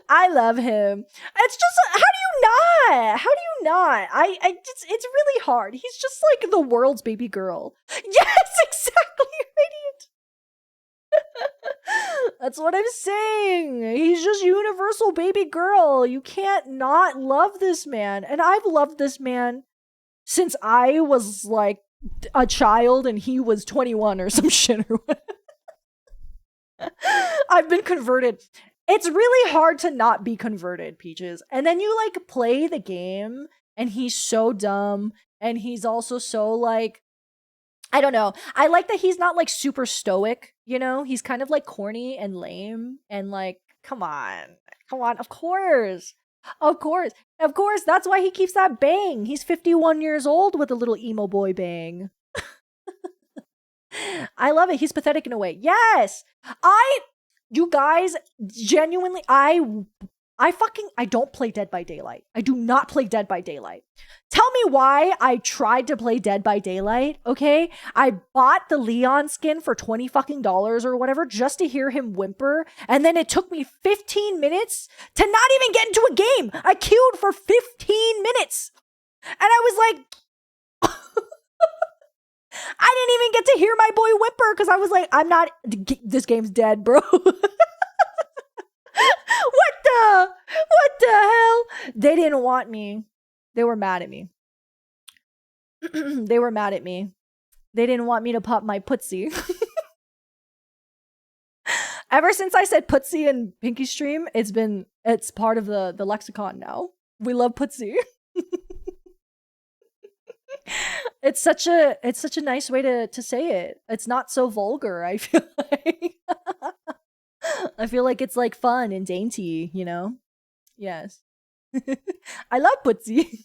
I love him. It's just, how do you not? How do you not? It's really hard. He's just like the world's baby girl. Yes, exactly, Radiant. That's what I'm saying. He's just universal baby girl. You can't not love this man. And I've loved this man since I was like a child and he was 21 or some shit or whatever. I've been converted. It's really hard to not be converted, Peaches. And then you like play the game and he's so dumb and he's also so like, I don't know. I like that he's not like super stoic, you know? He's kind of like corny and lame and like, come on. Of course. That's why he keeps that bang. He's 51 years old with a little emo boy bang. I love it. He's pathetic in a way. Yes. You guys, genuinely, I don't play Dead by Daylight. I do not play Dead by Daylight. Tell me why I tried to play Dead by Daylight, okay? I bought the Leon skin for $20 fucking or whatever just to hear him whimper, and then it took me 15 minutes to not even get into a game. I queued for 15 minutes. And I was like, I didn't even get to hear my boy whimper because I was like, this game's dead, bro. What the hell? They didn't want me. They were mad at me. They were mad at me. They didn't want me to pop my putsy. Ever since I said putsy in Pinky Stream, it's part of the lexicon now. We love putsy. It's such a nice way to say it. It's not so vulgar, I feel like. I feel like it's like fun and dainty, you know? Yes. I love putsy.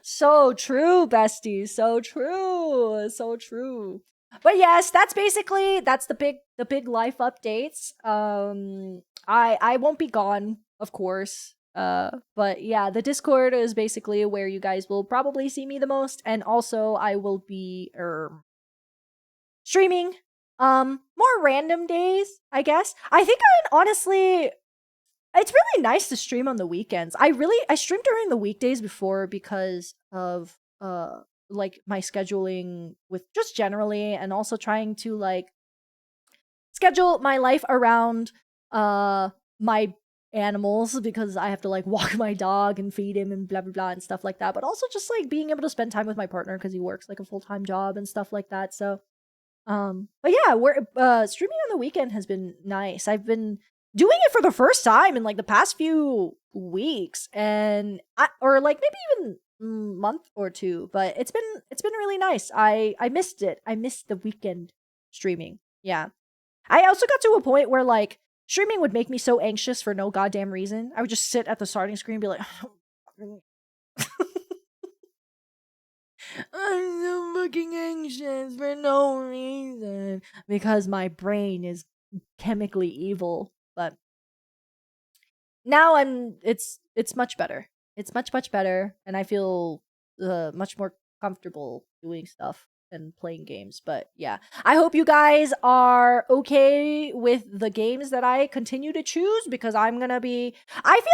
So true, besties. So true. So true. But yes, that's the big life updates. I won't be gone, of course. But yeah, the Discord is basically where you guys will probably see me the most, and also I will be streaming more random days, I guess. I think honestly, it's really nice to stream on the weekends. I streamed during the weekdays before because of like my scheduling with just generally, and also trying to like schedule my life around my animals, because I have to like walk my dog and feed him and blah blah blah and stuff like that, but also just like being able to spend time with my partner because he works like a full-time job and stuff like that. So but yeah, we're streaming on the weekend has been nice. I've been doing it for the first time in like the past few weeks, and or like maybe even month or two, but it's been really nice. I missed it. I missed the weekend streaming. Yeah. I also got to a point where like streaming would make me so anxious for no goddamn reason. I would just sit at the starting screen and be like, I'm so fucking anxious for no reason, because my brain is chemically evil. But now it's much better. It's much better, and I feel much more comfortable doing stuff and playing games. But yeah, I hope you guys are okay with the games that I continue to choose, because I'm gonna be. I feel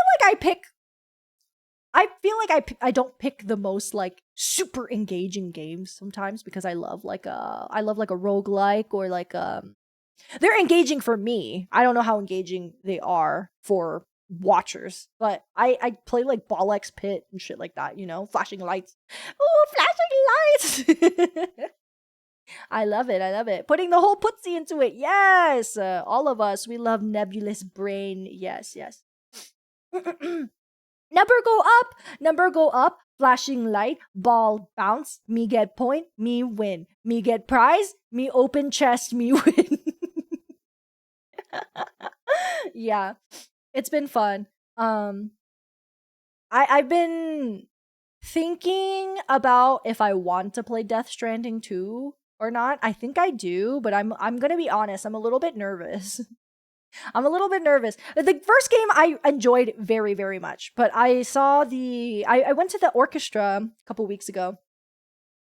like I don't pick the most like super engaging games sometimes, because I love like a roguelike, or like they're engaging for me. I don't know how engaging they are for watchers, but I play like Ball X Pit and shit like that, you know, flashing lights. Oh, flashing lights. I love it. I love it. Putting the whole putsy into it. Yes. All of us, we love Nebulous Brain. Yes, yes. Number go up, flashing light, ball bounce, me get point, me win. Me get prize, me open chest, me win. Yeah. It's been fun. I've been thinking about if I want to play Death Stranding 2 or not. I think I do, but I'm gonna be honest, I'm a little bit nervous. I'm a little bit nervous. The first game I enjoyed very, very much, but I saw I went to the orchestra a couple weeks ago,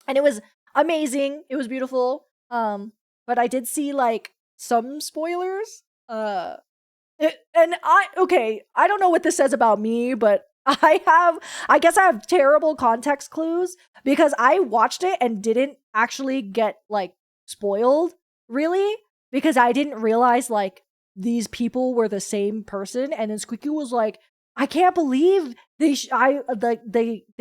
and it was amazing. It was beautiful. But I did see like some spoilers. And I don't know what this says about me, but I guess I have terrible context clues, because I watched it and didn't actually get like spoiled, really, because I didn't realize like these people were the same person. And then Squeaky was like, I can't believe they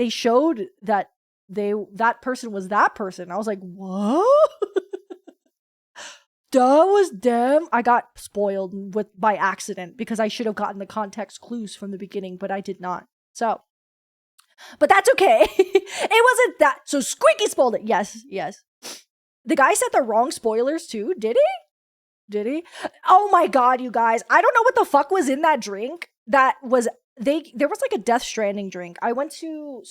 showed that that person was that person. I was like, what? That was them. I got spoiled by accident, because I should have gotten the context clues from the beginning, but I did not. So, but that's okay. It wasn't that. So Squeaky spoiled it. Yes, yes. The guy said the wrong spoilers too. Did he? Did he? Oh my god, you guys. I don't know what the fuck was in that drink. There was like a Death Stranding drink. I went to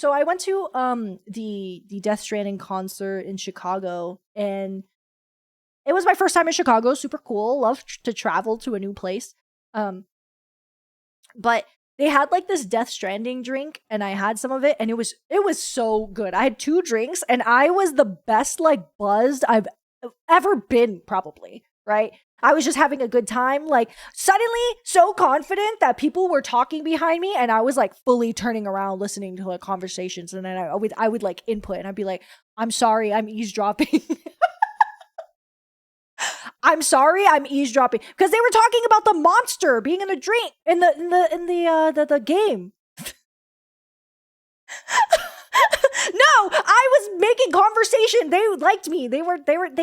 the Death Stranding concert in Chicago, and it was my first time in Chicago. Super cool. Love to travel to a new place. But they had like this Death Stranding drink, and I had some of it, and it was so good. I had 2 drinks, and I was the best like buzzed I've ever been, probably, right? I was just having a good time, like suddenly so confident that people were talking behind me, and I was like fully turning around listening to like conversations, and then I would like input, and I'd be like, I'm sorry, I'm eavesdropping. I'm sorry, I'm eavesdropping, because they were talking about the monster being in a drink in the game. was making conversation. They liked me. They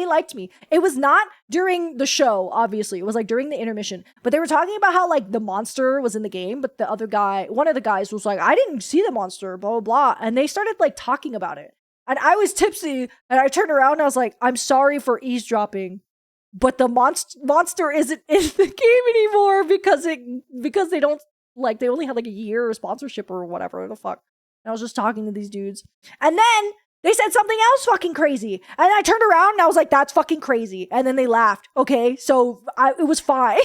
liked me. It was not during the show, obviously. It was like during the intermission. But they were talking about how like the monster was in the game, but the other guy, one of the guys was like, I didn't see the monster, blah, blah, blah. And they started like talking about it. And I was tipsy and I turned around and I was like, I'm sorry for eavesdropping, but the monster isn't in the game anymore because they don't like, they only had like a year of sponsorship or whatever the fuck. And I was just talking to these dudes. And then they said something else fucking crazy. And I turned around and I was like, that's fucking crazy. And then they laughed. Okay, so it was fine.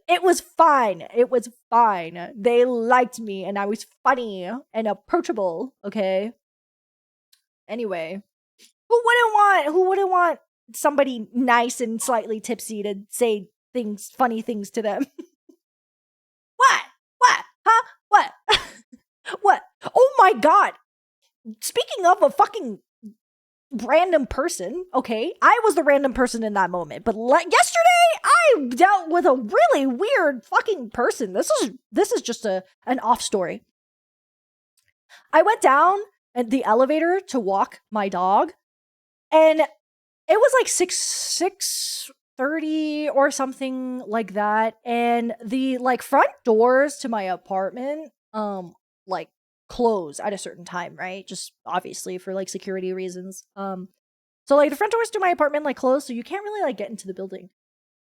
It was fine. It was fine. They liked me and I was funny and approachable. Okay. Anyway, who wouldn't want somebody nice and slightly tipsy to say funny things to them? What? Huh? What? What? Oh my god. Speaking of a fucking random person, okay? I was the random person in that moment, but yesterday I dealt with a really weird fucking person. This is just an off story. I went down at the elevator to walk my dog, and it was like 6:30 or something like that, and the like front doors to my apartment like close at a certain time, right? Just obviously for like security reasons. So like the front doors to my apartment like closed, so you can't really like get into the building.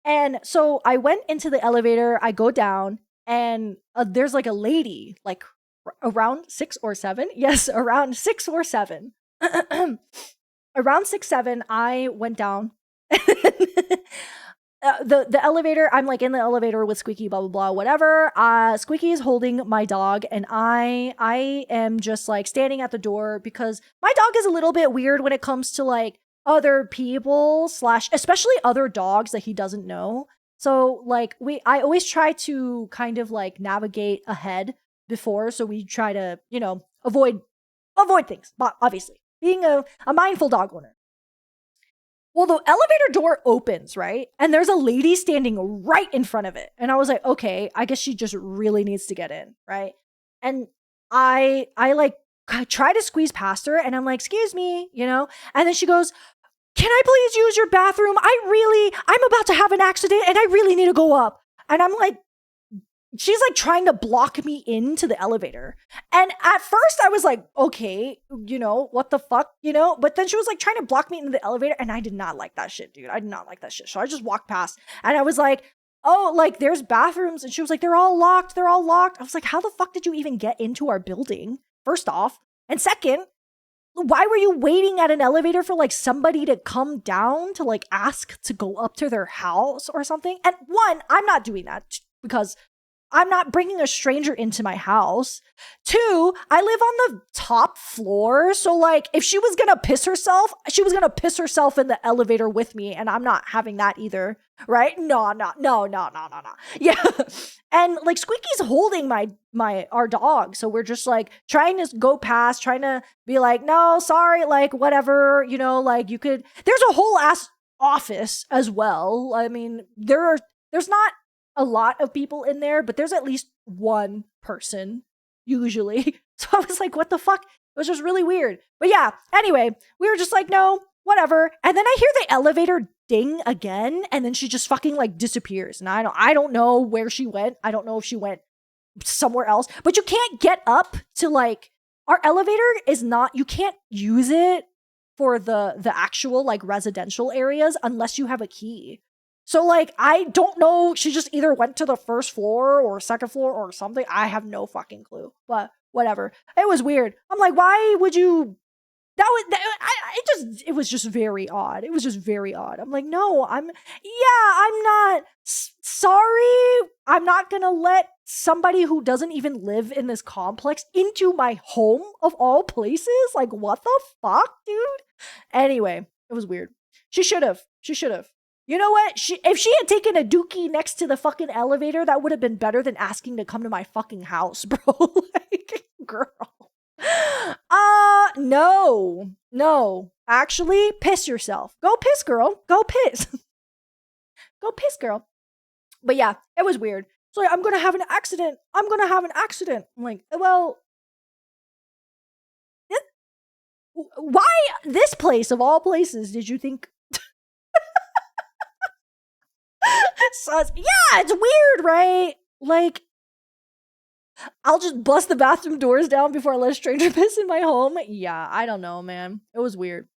And so I went into the elevator, I go down, and there's like a lady like around 6 or 7. Yes, around 6 or 7. Around 6, 7, I went down. The elevator, I'm like in the elevator with Squeaky, blah blah blah, whatever. Squeaky is holding my dog, and I am just like standing at the door because my dog is a little bit weird when it comes to like other people / especially other dogs that he doesn't know. So like I always try to kind of like navigate ahead before, so we try to, you know, avoid things, but obviously being a mindful dog owner. Well, the elevator door opens, right? And there's a lady standing right in front of it. And I was like, okay, I guess she just really needs to get in, right? And I like try to squeeze past her and I'm like, excuse me, you know? And then she goes, can I please use your bathroom? I'm about to have an accident and I really need to go up. And I'm like, she's like trying to block me into the elevator. And at first I was like, okay, you know, what the fuck, you know? But then she was like trying to block me into the elevator and I did not like that shit, dude. I did not like that shit. So I just walked past and I was like, oh, like there's bathrooms. And she was like, they're all locked. They're all locked. I was like, how the fuck did you even get into our building? First off. And second, why were you waiting at an elevator for like somebody to come down to like ask to go up to their house or something? And one, I'm not doing that because I'm not bringing a stranger into my house. 2, I live on the top floor. So like if she was going to piss herself, she was going to piss herself in the elevator with me. And I'm not having that either. Right? No. Yeah. And like Squeaky's holding our dog. So we're just like trying to go past, trying to be like, no, sorry, like whatever, you know, like you could, there's a whole ass office as well. I mean, there's not a lot of people in there, but there's at least one person usually. So I was like, what the fuck? It was just really weird. But yeah, anyway, we were just like, no, whatever. And then I hear the elevator ding again, and then she just fucking like disappears. And I don't know where she went. I don't know if she went somewhere else. But you can't get up to like, our elevator is not, you can't use it for the actual like residential areas unless you have a key. So, like, I don't know. She just either went to the first floor or second floor or something. I have no fucking clue. But whatever. It was weird. I'm like, why would you? It was just very odd. It was just very odd. I'm like, no, I'm not sorry. I'm not going to let somebody who doesn't even live in this complex into my home of all places. Like, what the fuck, dude? Anyway, it was weird. She should have. You know what? If she had taken a dookie next to the fucking elevator, that would have been better than asking to come to my fucking house, bro. Like, girl. No. Actually, piss yourself. Go piss, girl. Go piss. Go piss, girl. But yeah, it was weird. So like, I'm gonna have an accident. I'm like, well, Why this place of all places did you think? Yeah, it's weird, right? Like, I'll just bust the bathroom doors down before I let a stranger piss in my home. Yeah, I don't know, man. It was weird.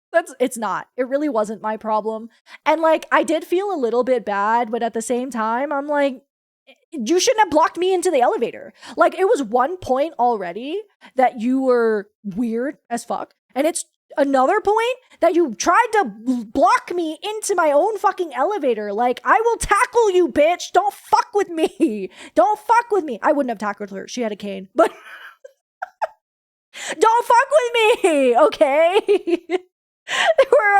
It's not. It really wasn't my problem. And like, I did feel a little bit bad, but at the same time, I'm like, you shouldn't have blocked me into the elevator. Like, it was one point already that you were weird as fuck. And it's another point that you tried to block me into my own fucking elevator. Like, I will tackle you, bitch. Don't fuck with me. Don't fuck with me. I wouldn't have tackled her. She had a cane. But don't fuck with me, okay? There were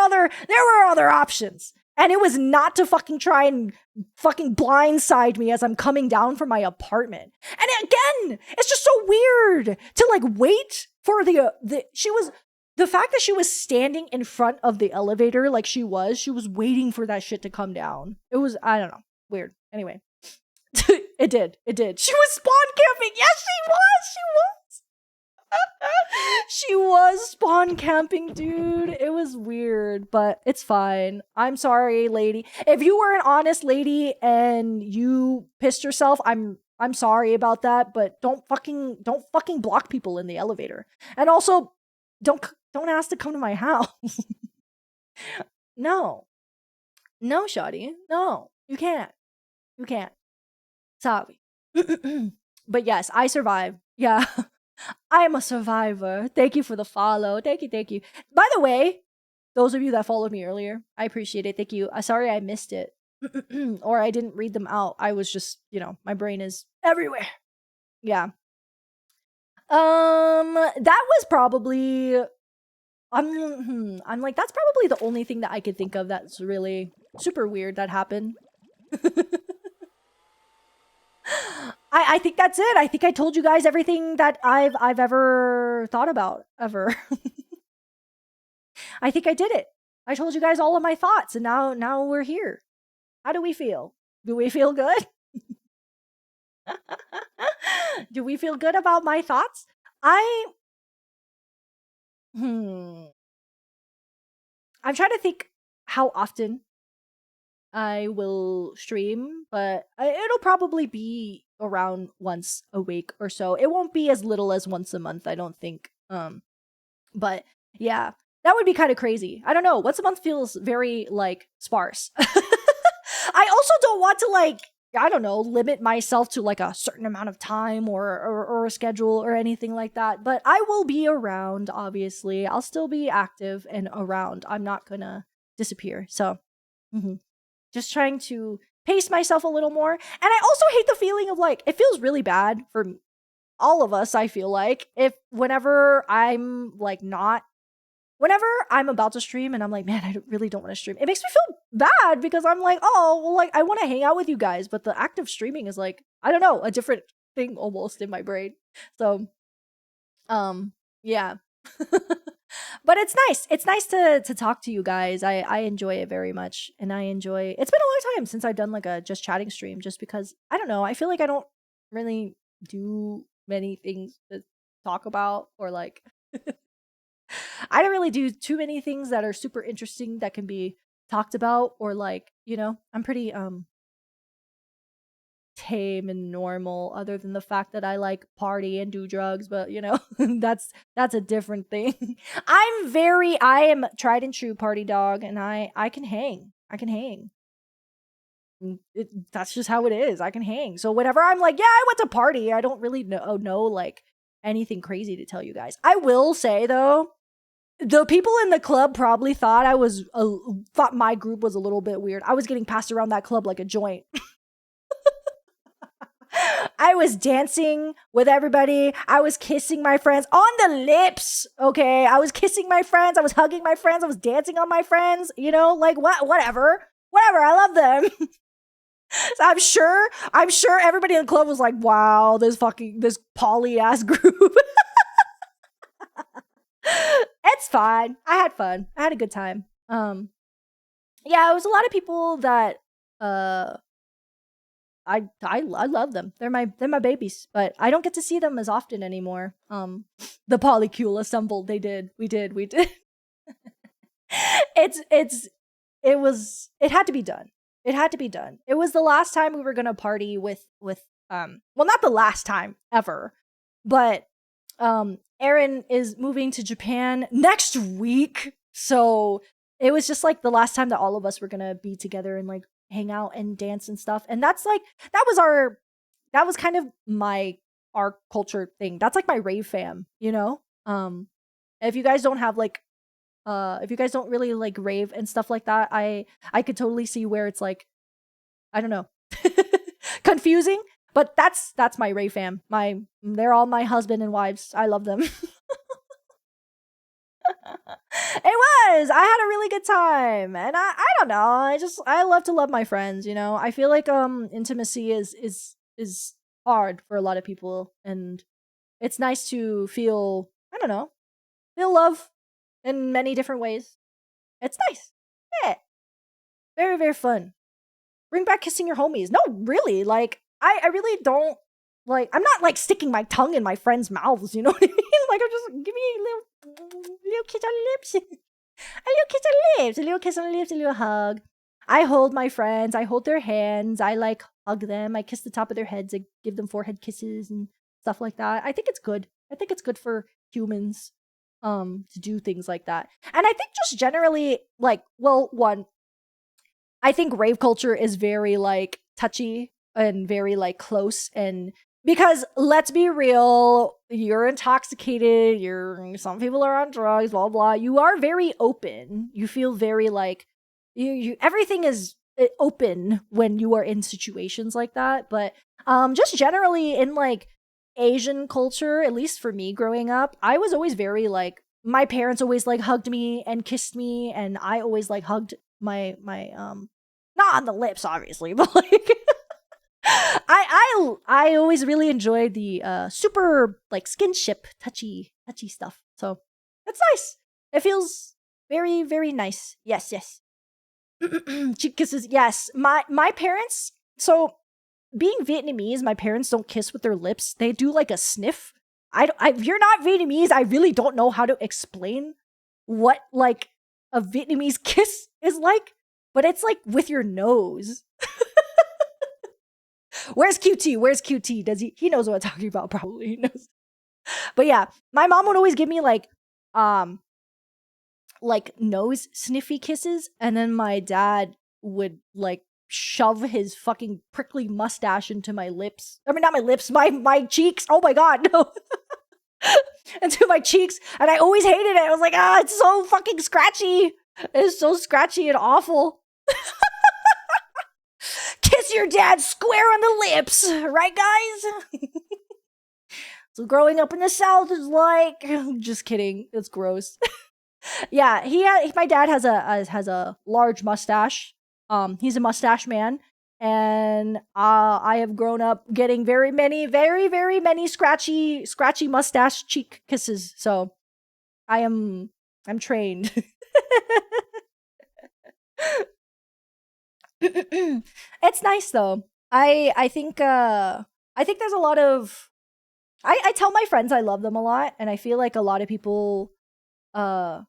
other options. And it was not to fucking try and fucking blindside me as I'm coming down from my apartment. And again, it's just so weird to like wait for the fact that she was standing in front of the elevator like she was waiting for that shit to come down. It was, I don't know, weird. Anyway, it did. She was spawn camping. Yes, she was. She was spawn camping, dude. It was weird, but it's fine. I'm sorry, lady. If you were an honest lady and you pissed yourself, I'm sorry about that, but don't fucking block people in the elevator. And also, don't ask to come to my house. No, shawty. No, you can't. Sorry. But yes, I survived. Yeah. I am a survivor. Thank you for the follow. Thank you. By the way, those of you that followed me earlier, I appreciate it. Thank you. Sorry I missed it. Or I didn't read them out. I was just, my brain is everywhere. Yeah. That was probably I'm like, that's probably the only thing that I could think of that's really super weird that happened. I think that's it. I think I told you guys everything that I've ever thought about ever. I think I did it. I told you guys all of my thoughts, and now we're here. How do we feel? Do we feel good? Do we feel good about my thoughts? I'm trying to think how often I will stream, but it'll probably be around once a week or so. It won't be as little as once a month, I don't think. But yeah, that would be kind of crazy. I don't know. Once a month feels very like sparse. I also don't want to like, I don't know, limit myself to like a certain amount of time or a schedule or anything like that. But I will be around, obviously. I'll still be active and around. I'm not gonna disappear. So, just trying to pace myself a little more. And I also hate the feeling of like, it feels really bad for all of us, I feel like, if whenever I'm about to stream and I'm like, man, I really don't want to stream. It makes me feel bad because I'm like, oh, well, like I want to hang out with you guys, but the act of streaming is like, I don't know, a different thing almost in my brain. So, yeah. But it's nice. It's nice to talk to you guys. I enjoy it very much, and it's been a long time since I've done like a just chatting stream, just because I don't know. I feel like I don't really do many things to talk about, or like I don't really do too many things that are super interesting that can be talked about, or like, I'm pretty tame and normal, other than the fact that I like party and do drugs, but that's a different thing. I am tried and true party dog, and I can hang. That's just how it is. I can hang. So whenever I'm like, yeah, I went to party, I don't really know like anything crazy to tell you guys. I will say though, the people in the club probably thought thought my group was a little bit weird. I was getting passed around that club like a joint. I was dancing with everybody. I was kissing my friends on the lips. Okay. I was kissing my friends. I was hugging my friends. I was dancing on my friends. Like whatever. I love them. So I'm sure everybody in the club was like, wow, this poly ass group. It's fine. I had fun. I had a good time. Yeah, it was a lot of people that I love them. They're my babies, but I don't get to see them as often anymore. The polycule assembled. We did. It's it had to be done. It had to be done. It was the last time we were gonna party with well, not the last time ever, but Aaron is moving to Japan next week. So it was just like the last time that all of us were gonna be together and like hang out and dance and stuff. And that's like that was kind of our culture thing. That's like my rave fam, you know? If you guys don't have like if you guys don't really like rave and stuff like that, I could totally see where it's like, I don't know, confusing. But that's my rave fam. They're all my husband and wives. I love them. It was. I had a really good time, and I don't know. I love to love my friends. You know, I feel like intimacy is hard for a lot of people, and it's nice to feel, I don't know, feel love in many different ways. It's nice. Yeah, very very fun. Bring back kissing your homies. No, really, like I really don't like. I'm not like sticking my tongue in my friends' mouths. You know what I mean? Like I'm just give me a little kiss on the lips, a little kiss on the lips, a little kiss on the lips, a little hug. I hold my friends. I hold their hands. I like hug them. I kiss the top of their heads. I give them forehead kisses and stuff like that. I think it's good. I think it's good for humans to do things like that. And I think just generally like, well, one, I think rave culture is very like touchy and very like close, and because let's be real, you're intoxicated, some people are on drugs, blah blah. You are very open. You feel very like you everything is open when you are in situations like that. But just generally in like Asian culture, at least for me growing up, I was always very like, my parents always like hugged me and kissed me, and I always like hugged my not on the lips obviously, but like I always really enjoyed the super like skinship touchy stuff. So it's nice. It feels very very nice. Yes, yes. Cheek kisses. Yes. My parents, so being Vietnamese, my parents don't kiss with their lips. They do like a sniff. If you're not Vietnamese, I really don't know how to explain what like a Vietnamese kiss is like, but it's like with your nose. Where's QT? Where's QT? Does he knows what I'm talking about, probably. He knows. But yeah, my mom would always give me like nose sniffy kisses, and then my dad would like shove his fucking prickly mustache into my lips. I mean, not my lips, my cheeks. Oh my god, no. Into my cheeks, and I always hated it. I was like, it's so fucking scratchy. It's so scratchy and awful. Kiss your dad square on the lips, right, guys? So growing up in the South is like, just kidding. It's gross. Yeah, my dad has a large mustache. He's a mustache man, and I have grown up getting very many scratchy mustache cheek kisses. So I'm trained. It's nice though. I think there's a lot of I tell my friends I love them a lot, and I feel like a lot of people uh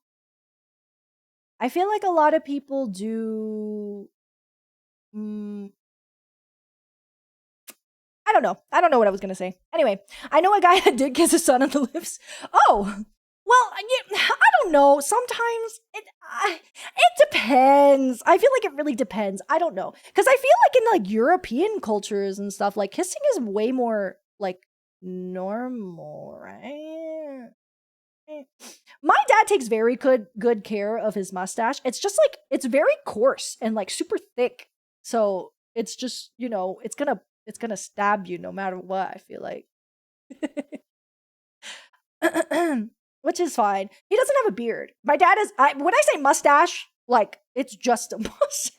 I feel like a lot of people do mm, I don't know. I don't know what I was gonna say. Anyway, I know a guy that did kiss his son on the lips. Oh, well, I don't know. Sometimes it depends. I feel like it really depends. I don't know, because I feel like in like European cultures and stuff, like kissing is way more like normal, right? My dad takes very good care of his mustache. It's just like it's very coarse and like super thick. So it's just, it's gonna stab you no matter what, I feel like. Which is fine. He doesn't have a beard. My dad is when I say mustache, like it's just a mustache.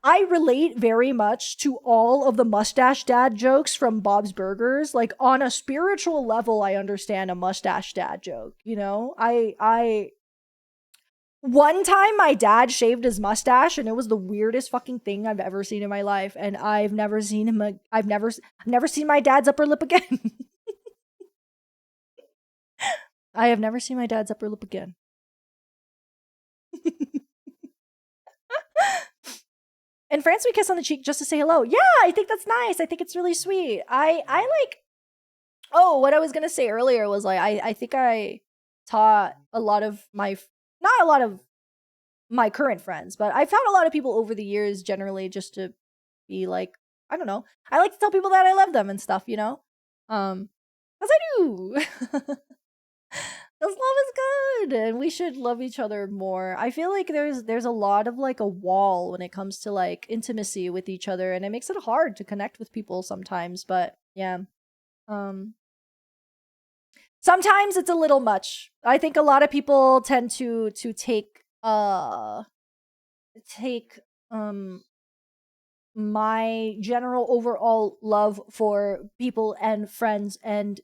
I relate very much to all of the mustache dad jokes from Bob's Burgers. Like on a spiritual level, I understand a mustache dad joke, you know? One time my dad shaved his mustache and it was the weirdest fucking thing I've ever seen in my life, and I've never seen him I've never seen my dad's upper lip again. I have never seen my dad's upper lip again. In France, we kiss on the cheek just to say hello. Yeah, I think that's nice. I think it's really sweet. I like. Oh, what I was gonna say earlier was like I think I taught a lot of my not a lot of my current friends, but I've found a lot of people over the years generally just to be like, I don't know. I like to tell people that I love them and stuff, you know? Cause I do. Cause love is good and we should love each other more. I feel like there's a lot of like a wall when it comes to like intimacy with each other, and it makes it hard to connect with people sometimes, but yeah. Um Sometimes it's a little much. I think a lot of people tend to take my general overall love for people and friends and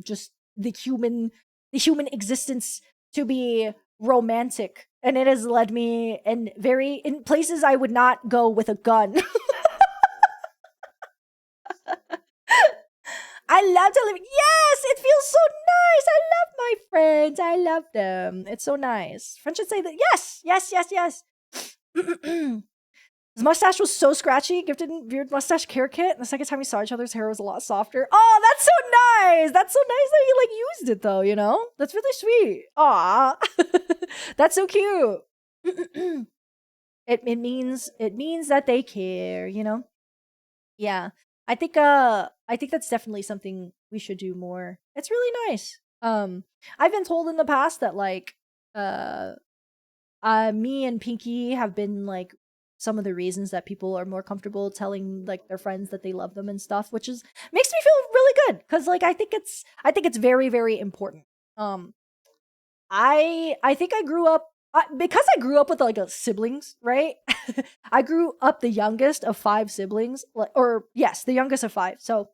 just the human existence to be romantic, and it has led me in places I would not go with a gun. I love to live. Yes, it feels so nice. I love my friends. I love them. It's so nice. Friends should say that. Yes, yes, yes, yes. His mustache was so scratchy. Gifted weird mustache care kit. And the second time we saw each other's hair was a lot softer. Oh, that's so nice. That's so nice that you like used it though. You know, that's really sweet. Aw, that's so cute. It means that they care. You know. Yeah. I think that's definitely something we should do more. It's really nice. I've been told in the past that like uh me and Pinky have been like some of the reasons that people are more comfortable telling like their friends that they love them and stuff, which is makes me feel really good cuz like I think it's very very important. Um I think I grew up because I grew up with like siblings, right? I grew up the youngest of 5 siblings, or yes, the youngest of 5. So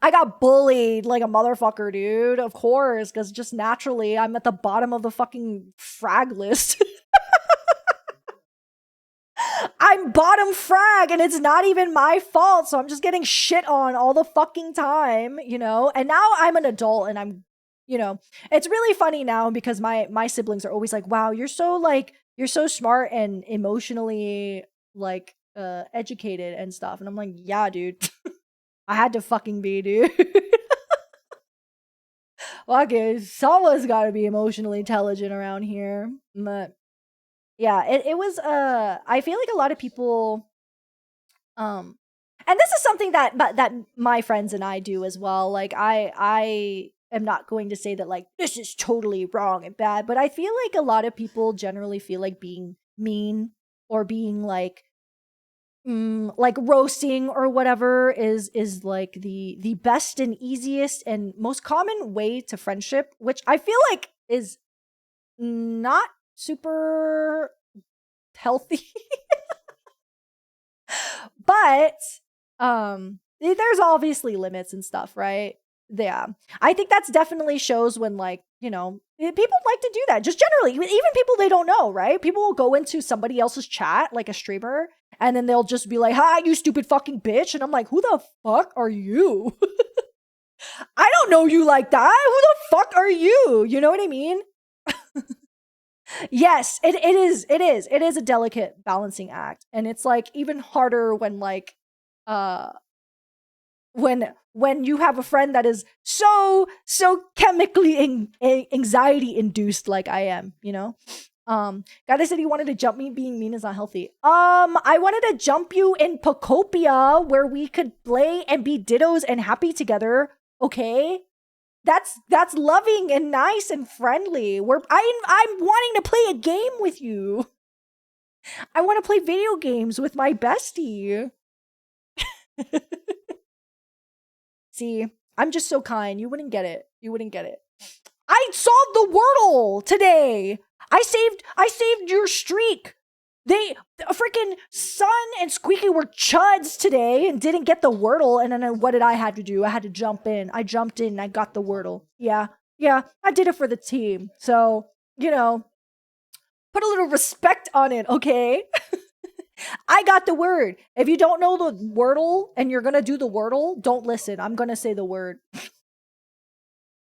I got bullied like a motherfucker, dude. Of course, because just naturally I'm at the bottom of the fucking frag list. I'm bottom frag and it's not even my fault. So I'm just getting shit on all the fucking time, you know? And now I'm an adult and I'm, you know, it's really funny now because my siblings are always like, "Wow, you're so smart and emotionally like educated and stuff." And I'm like, "Yeah, dude." I had to fucking be, dude. Okay, someone's got to be emotionally intelligent around here. But yeah, it was I feel like a lot of people um and this is something that my friends and I do as well. Like I am not going to say that like this is totally wrong and bad, but I feel like a lot of people generally feel like being mean or being like roasting or whatever is like the best and easiest and most common way to friendship, which I feel like is not super healthy. But there's obviously limits and stuff, right? Yeah. I think that's definitely shows when like, you know, people like to do that. Just generally, even people they don't know, right? People will go into somebody else's chat, like a streamer, and then they'll just be like, "Hi, you stupid fucking bitch." And I'm like, "Who the fuck are you?" I don't know you like that. Who the fuck are you? You know what I mean? Yes, it is a delicate balancing act. And it's like even harder when like uh when you have a friend that is so chemically anxiety induced like I am, you know. Guy said he wanted to jump me. Being mean is not healthy. I wanted to jump you in Pocopia where we could play and be dittos and happy together. Okay, that's loving and nice and friendly. I'm wanting to play a game with you. I want to play video games with my bestie. See, I'm just so kind. You wouldn't get it. You wouldn't get it. I solved the Wordle today. I saved your streak. They freaking Sun and Squeaky were chuds today and didn't get the Wordle. And then what did I have to do? I had to jump in. I jumped in and I got the Wordle. Yeah. Yeah. I did it for the team. So, you know, Put a little respect on it, okay? I got the word. If you don't know the wordle and you're gonna do the wordle, don't listen. I'm gonna say the word.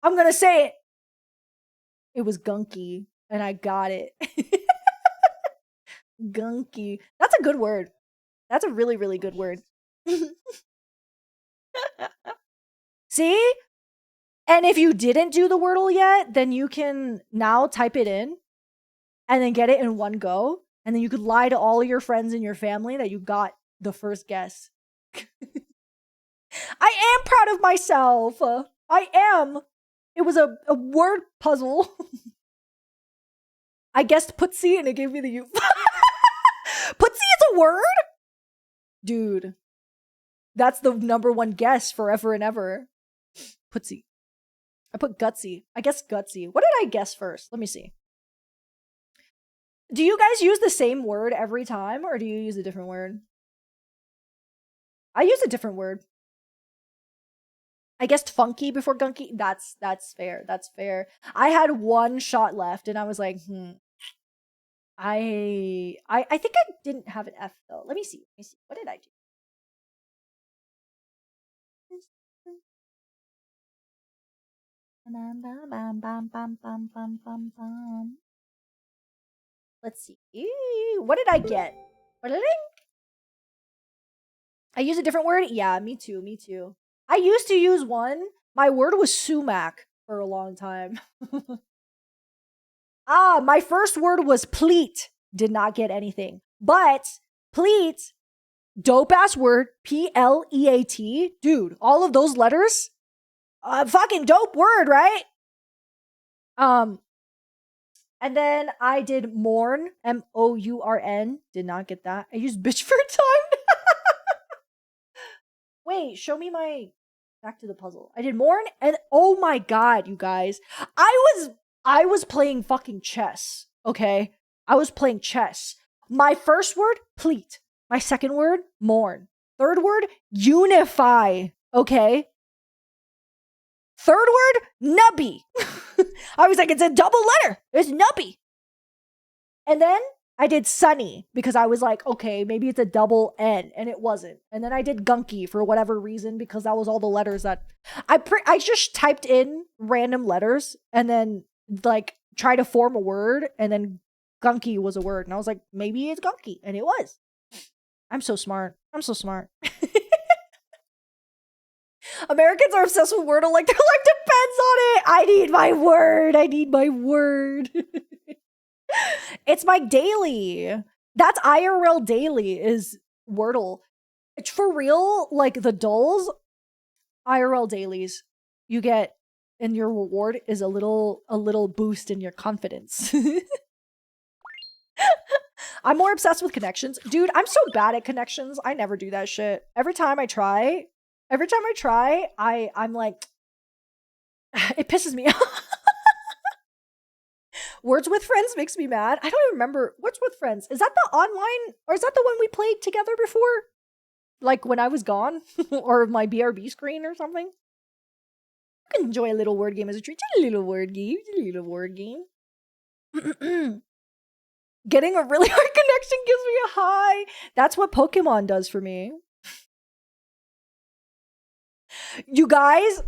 I'm gonna say it. It was gunky, and I got it. Gunky. That's a good word. That's a really, really good word. See? And if you didn't do the wordle yet, then you can now type it in and then get it in one go. And then you could lie to all of your friends and your family that you got the first guess. I am proud of myself. I am. It was a word puzzle. I guessed Putzi and it gave me the U. Putzi is a word? Dude. That's the number one guess forever and ever. Putzi. I put gutsy. I guess gutsy. What did I guess first? Let me see. Do you guys use the same word every time, or do you use a different word? I use a different word. I guessed funky before gunky. That's fair. That's fair. I had one shot left, and I was like, I think I didn't have an F though. Let me see. What did I do? Let's see. What did I get? What did I use a different word? Yeah, me too. I used to use one. My word was sumac for a long time. My first word was pleat. Did not get anything. But pleat, dope ass word, P-L-E-A-T. Dude, all of those letters, fucking dope word, right? And then I did mourn, M-O-U-R-N. Did not get that. I used bitch for a time. Wait, show me my back to the puzzle. I did mourn, and oh my god, you guys. I was playing fucking chess, okay? I was playing chess. My first word, pleat. My second word, mourn. Third word, unify, okay? Third word, nubby. I was like, it's a double letter. It's nubby. And then I did sunny because I was like, okay, maybe it's a double N, and it wasn't. And then I did gunky for whatever reason because that was all the letters that I just typed in random letters and then like try to form a word, and then gunky was a word, and I was like, maybe it's gunky, and it was. I'm so smart. Americans are obsessed with Wordle, like they're like, depends on it. I need my word. It's my daily. That's IRL daily is Wordle. It's for real, like the dolls, IRL dailies. You get, and your reward is a little boost in your confidence. I'm more obsessed with connections. Dude, I'm so bad at connections. I never do that shit. Every time I try, I'm like, it pisses me off. Words with Friends makes me mad. I don't even remember. Words with Friends. Is that the online, or is that the one we played together before? Like when I was gone? Or my BRB screen or something? You can enjoy a little word game as a treat. Just a little word game. Getting a really hard connection gives me a high. That's what Pokemon does for me. You guys,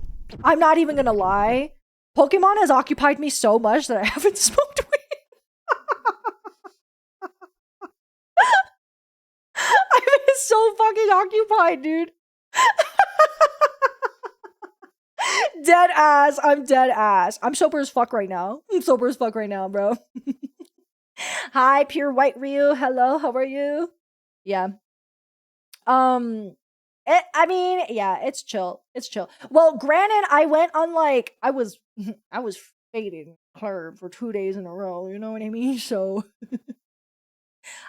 I'm not even gonna lie. Pokemon has occupied me so much that I haven't smoked weed. I've been so fucking occupied, dude. Dead ass. I'm dead ass. I'm sober as fuck right now. Bro. Hi, Pure White Ryu. Hello, how are you? Yeah. I mean, yeah, it's chill. Well, granted, I went on like I was fading hard for 2 days in a row. You know what I mean? So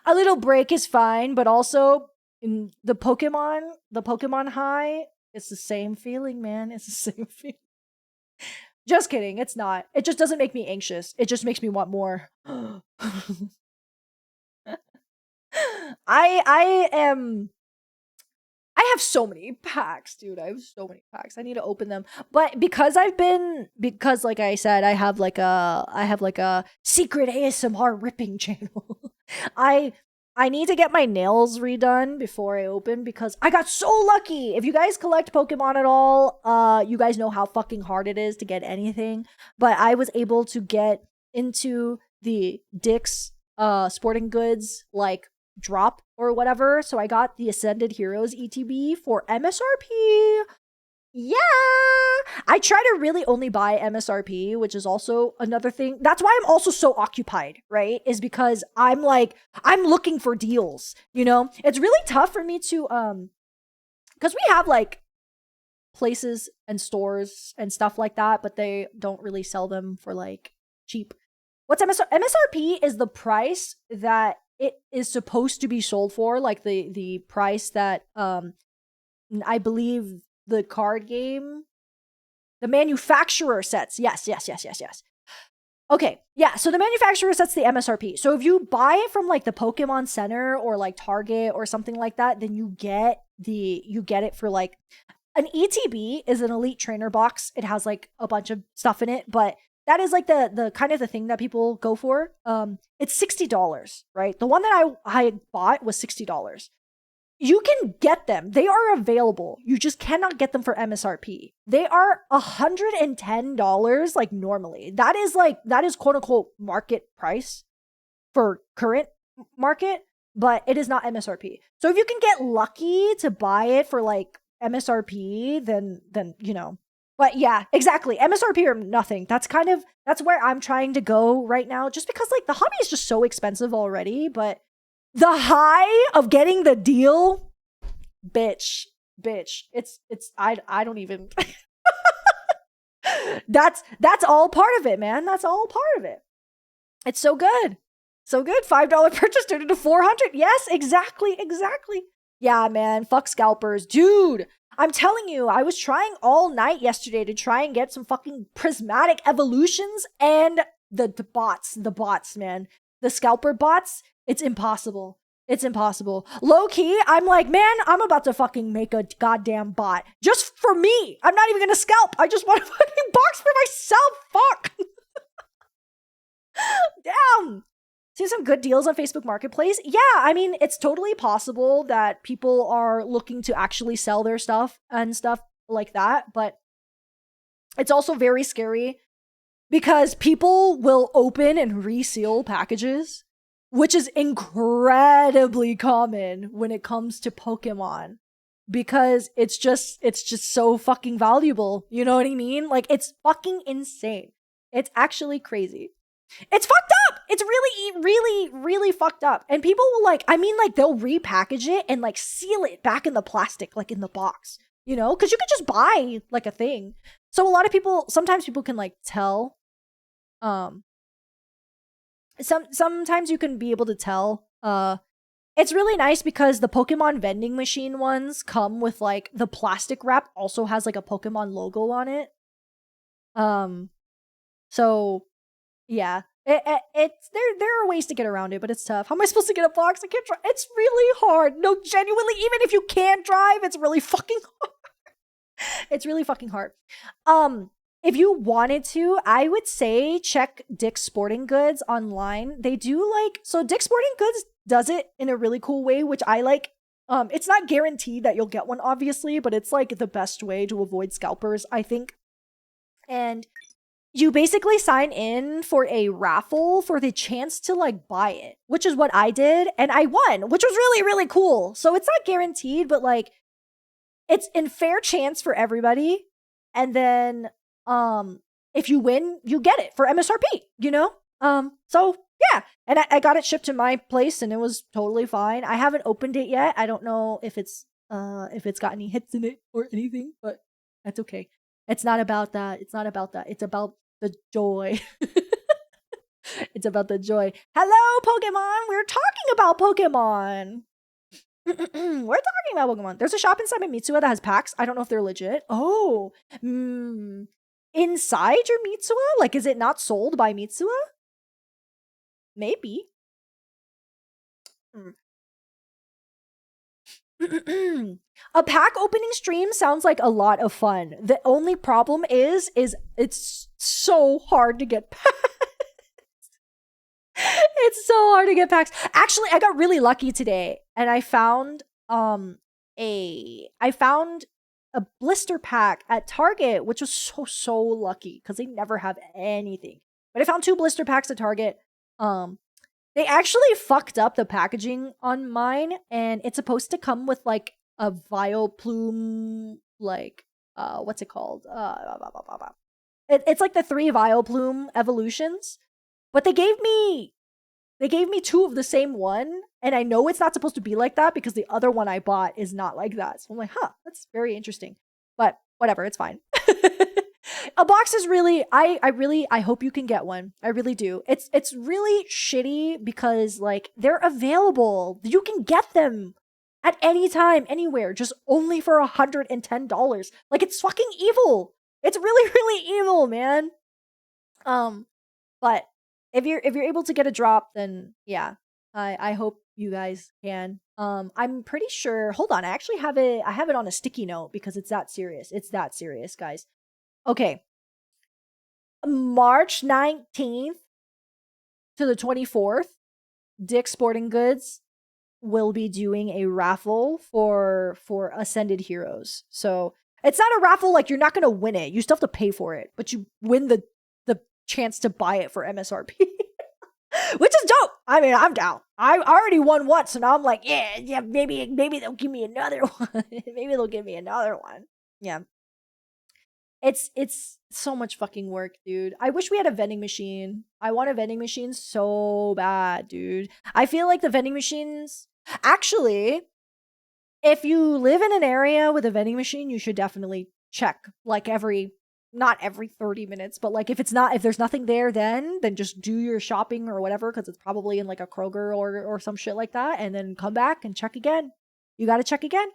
a little break is fine, but also in the Pokemon high, it's the same feeling, man. It's the same feeling. Just kidding. It's not. It just doesn't make me anxious. It just makes me want more. I I have so many packs, dude. I have so many packs. I need to open them. But because like I said, I have like a secret ASMR ripping channel. I I need to get my nails redone before I open because I got so lucky. If you guys collect Pokemon at all, you guys know how fucking hard it is to get anything. But I was able to get into the Dick's sporting goods like drop or whatever. So I got the Ascended Heroes ETB for MSRP. Yeah. I try to really only buy MSRP, which is also another thing. That's why I'm also so occupied, right? Is because I'm looking for deals, you know? It's really tough for me to cuz we have like places and stores and stuff like that, but they don't really sell them for like cheap. What's MSRP is the price that it is supposed to be sold for, like the price that I believe the card game, the manufacturer sets. Yes. Okay, yeah, so the manufacturer sets the MSRP. So if you buy it from like the Pokemon Center or like Target or something like that, then you get it for like an ETB is an elite trainer box. It has like a bunch of stuff in it, but that is like the kind of the thing that people go for. It's $60, right? The one that I bought was $60. You can get them. They are available. You just cannot get them for MSRP. They are $110 like normally. That is quote unquote market price for current market, but it is not MSRP. So if you can get lucky to buy it for like MSRP, then you know. But yeah, exactly. MSRP or nothing. That's where I'm trying to go right now, just because like the hobby is just so expensive already, but the high of getting the deal, bitch. It's I don't even that's all part of it, man. That's all part of it. It's so good. So good. $5 purchase turned into 400. Yes, exactly. Yeah, man. Fuck scalpers. Dude, I'm telling you, I was trying all night yesterday to try and get some fucking prismatic evolutions and the bots, man. The scalper bots, it's impossible. Low key, I'm like, man, I'm about to fucking make a goddamn bot just for me. I'm not even gonna scalp. I just want a fucking box for myself. Fuck. Damn. See some good deals on Facebook Marketplace? Yeah, I mean, it's totally possible that people are looking to actually sell their stuff and stuff like that, but it's also very scary because people will open and reseal packages, which is incredibly common when it comes to Pokemon, because it's just so fucking valuable. You know what I mean? Like, it's fucking insane. It's actually crazy. It's fucked up. It's really fucked up. And people will they'll repackage it and like seal it back in the plastic, like in the box, you know, because you could just buy like a thing. So sometimes people can like tell, sometimes you can be able to tell. It's really nice because the Pokemon vending machine ones come with like the plastic wrap also has like a Pokemon logo on it. So yeah, it's there are ways to get around it, but it's tough. How am I supposed to get a box? I can't drive. It's really hard. No, genuinely, even if you can't drive, it's really fucking hard. It's really fucking hard. If you wanted to, I would say check Dick's Sporting Goods online. They do Dick's Sporting Goods does it in a really cool way, which I like. It's not guaranteed that you'll get one, obviously, but it's like the best way to avoid scalpers, I think. And you basically sign in for a raffle for the chance to like buy it, which is what I did, and I won, which was really, really cool. So it's not guaranteed, but like it's in fair chance for everybody. And then if you win, you get it for MSRP, you know? So yeah. And I got it shipped to my place and it was totally fine. I haven't opened it yet. I don't know if it's got any hits in it or anything, but that's okay. It's not about that. It's about the joy. It's about the joy. Hello, Pokemon. We're talking about Pokemon. We're talking about Pokemon. There's a shop inside my Mitsuwa that has packs. I don't know if they're legit. Oh, inside your Mitsuwa? Like, is it not sold by Mitsuwa? Maybe. A pack opening stream sounds like a lot of fun. The only problem is it's so hard to get packs. It's so hard to get packs. Actually, I got really lucky today, and I found a blister pack at Target, which was so lucky because they never have anything. But I found 2 blister packs at Target. They actually fucked up the packaging on mine, and it's supposed to come with like a Vileplume, like what's it called? It's like the 3 Vileplume evolutions, but they gave me 2 of the same one, and I know it's not supposed to be like that because the other one I bought is not like that. So I'm like, huh, that's very interesting. But whatever, it's fine. A box is really, I hope you can get one. I really do. It's really shitty because like they're available. You can get them at any time, anywhere, just only for $110. Like it's fucking evil. It's really, really evil, man. But if you're able to get a drop, then yeah, I hope you guys can. I'm pretty sure. Hold on, I actually have it. I have it on a sticky note because it's that serious. It's that serious, guys. Okay. March 19th to the 24th, Dick's Sporting Goods will be doing a raffle for Ascended Heroes. So it's not a raffle, like you're not gonna win it. You still have to pay for it, but you win the chance to buy it for MSRP. Which is dope. I mean, I'm down. I already won once, so now I'm like, yeah, maybe they'll give me another one. Maybe they'll give me another one. Yeah. It's so much fucking work, dude. I wish we had a vending machine. I want a vending machine so bad, dude. I feel like the vending machines actually, if you live in an area with a vending machine, you should definitely check like not every 30 minutes, but like if there's nothing there, then just do your shopping or whatever, because it's probably in like a Kroger or some shit like that, and then come back and check again. You gotta check again.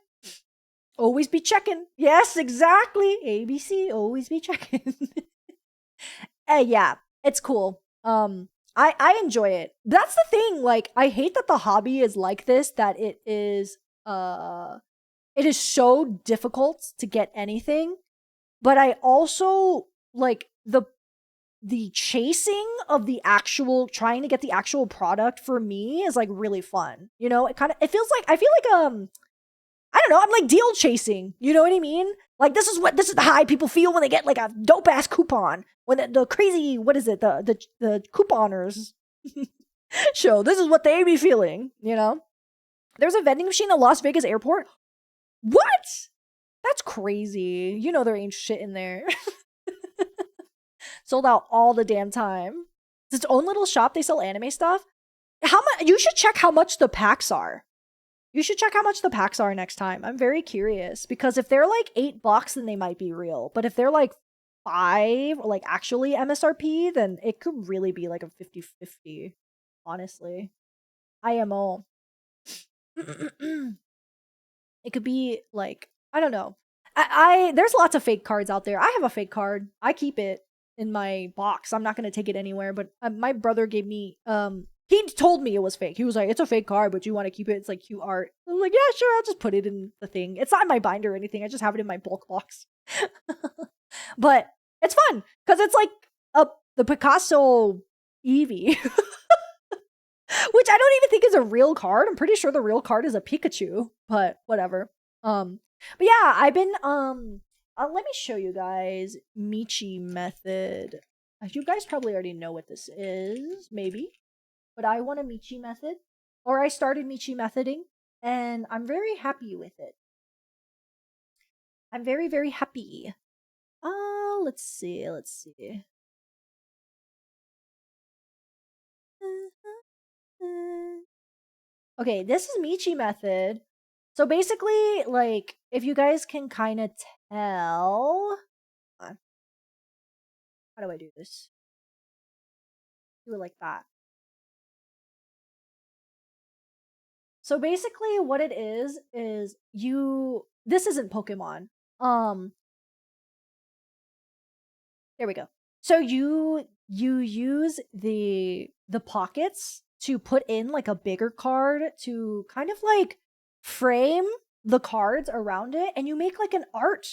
Always be checking. Yes, exactly. ABC, always be checking. Yeah, it's cool. I enjoy it. That's the thing. Like, I hate that the hobby is like this, that it is so difficult to get anything. But I also like the chasing of the actual, trying to get the actual product for me is like really fun. You know, it feels like, I feel like I don't know, I'm like deal chasing. You know what I mean? Like this is the high people feel when they get like a dope ass coupon. When the crazy, what is it? The couponers show. This is what they be feeling, you know? There's a vending machine at Las Vegas airport. What? That's crazy. You know there ain't shit in there. Sold out all the damn time. It's its own little shop. They sell anime stuff. How much? You should check how much the packs are. You should check how much the packs are next time. I'm very curious because if they're like $8, then they might be real. But if they're like 5 or like actually MSRP, then it could really be like a 50-50. Honestly, IMO. It could be like, I don't know. I there's lots of fake cards out there. I have a fake card. I keep it in my box. I'm not gonna take it anywhere. But my brother gave me he told me it was fake. He was like, it's a fake card, but you want to keep it. It's like cute art. I was like, yeah, sure. I'll just put it in the thing. It's not in my binder or anything. I just have it in my bulk box. But it's fun because it's like the Picasso Eevee, which I don't even think is a real card. I'm pretty sure the real card is a Pikachu, but whatever. But yeah, I've been let me show you guys Michi method. You guys probably already know what this is, maybe. But I want a Michi method, or I started Michi methoding, and I'm very happy with it. I'm very, very happy. Let's see. Okay, this is Michi method. So basically, like, if you guys can kind of tell, how do I do this? Do it like that. So basically what it is this isn't Pokemon. There we go. So you use the pockets to put in like a bigger card to kind of like frame the cards around it and you make like an art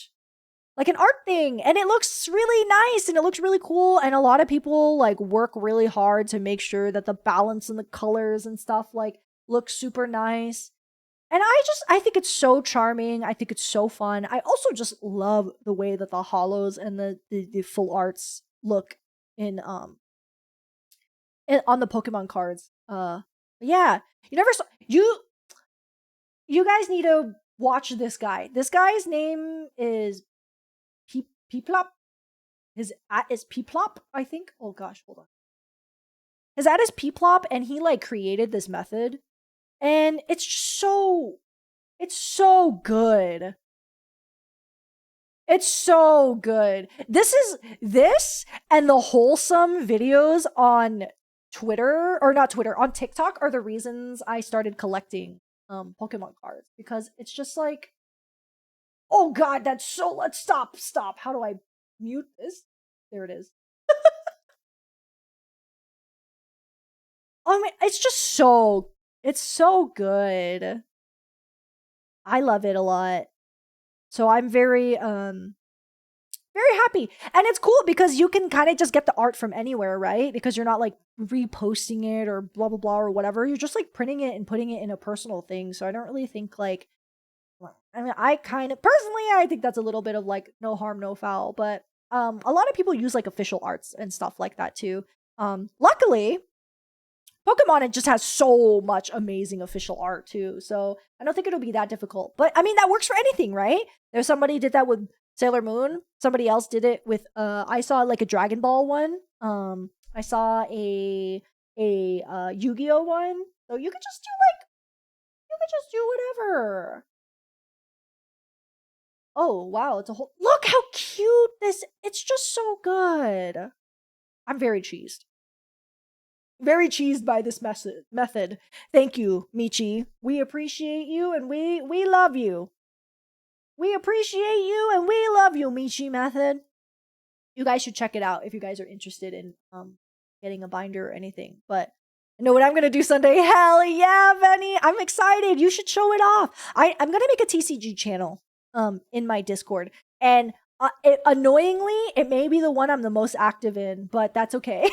thing, and it looks really nice and it looks really cool, and a lot of people like work really hard to make sure that the balance and the colors and stuff like look super nice. And I think it's so charming. I think it's so fun. I also just love the way that the hollows and the full arts look in on the Pokemon cards. Yeah. You never saw you guys need to watch this guy. This guy's name is Peeplop. His at is Peeplop, I think. Oh gosh, hold on. His at is Peeplop, and he like created this method, and it's so good. It's so good. This and the wholesome videos on Twitter, or not Twitter, on TikTok are the reasons I started collecting Pokemon cards, because it's just like, oh god, that's so, let's stop. How do I mute this? There it is. Oh my, it's so good. I love it a lot. So I'm very happy. And it's cool because you can kind of just get the art from anywhere, right? Because you're not like reposting it or blah blah blah or whatever. You're just like printing it and putting it in a personal thing. So I don't really think like, I mean, I kind of personally, I think that's a little bit of like no harm, no foul. But a lot of people use like official arts and stuff like that too. Luckily, Pokemon, it just has so much amazing official art too. So I don't think it'll be that difficult. But I mean, that works for anything, right? There's somebody did that with Sailor Moon. Somebody else did it with I saw like a Dragon Ball one. I saw a Yu-Gi-Oh one. So you could just do whatever. Oh, wow, it's a whole, look how cute it's just so good. I'm very cheesed. Very cheesed by this method. Thank you, Michi. We appreciate you and we love you. We appreciate you and we love you, Michi method. You guys should check it out if you guys are interested in getting a binder or anything. But I know what I'm gonna do Sunday. Hell yeah, Benny! I'm excited. You should show it off. I'm gonna make a TCG channel in my Discord, and annoyingly, it may be the one I'm the most active in, but that's okay.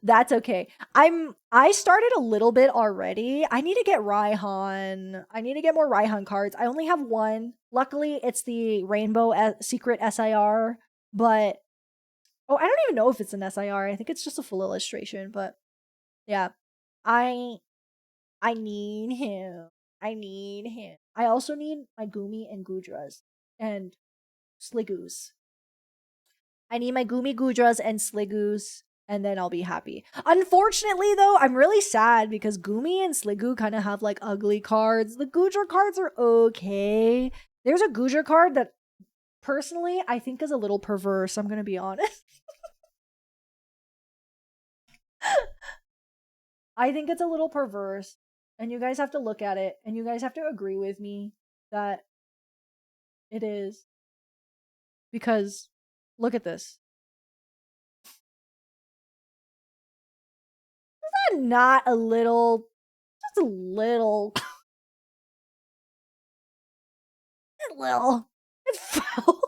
That's okay. I started a little bit already. I need to get Raihan. I need to get more Raihan cards. I only have one. Luckily, it's the Rainbow Secret SIR, but oh, I don't even know if it's an SIR. I think it's just a full illustration, but yeah. I need him. I need him. I also need my Gumi and Gudras and Sligoos. I need my Gumi Gudras and Sligoos, and then I'll be happy. Unfortunately, though, I'm really sad because Gumi and Sliggoo kind of have like ugly cards. The Gudra cards are okay. There's a Gudra card that personally I think is a little perverse, I'm gonna be honest. I think it's a little perverse, and you guys have to look at it, and you guys have to agree with me that it is. Because look at this. Is that not a little, just a little, a little, it fell.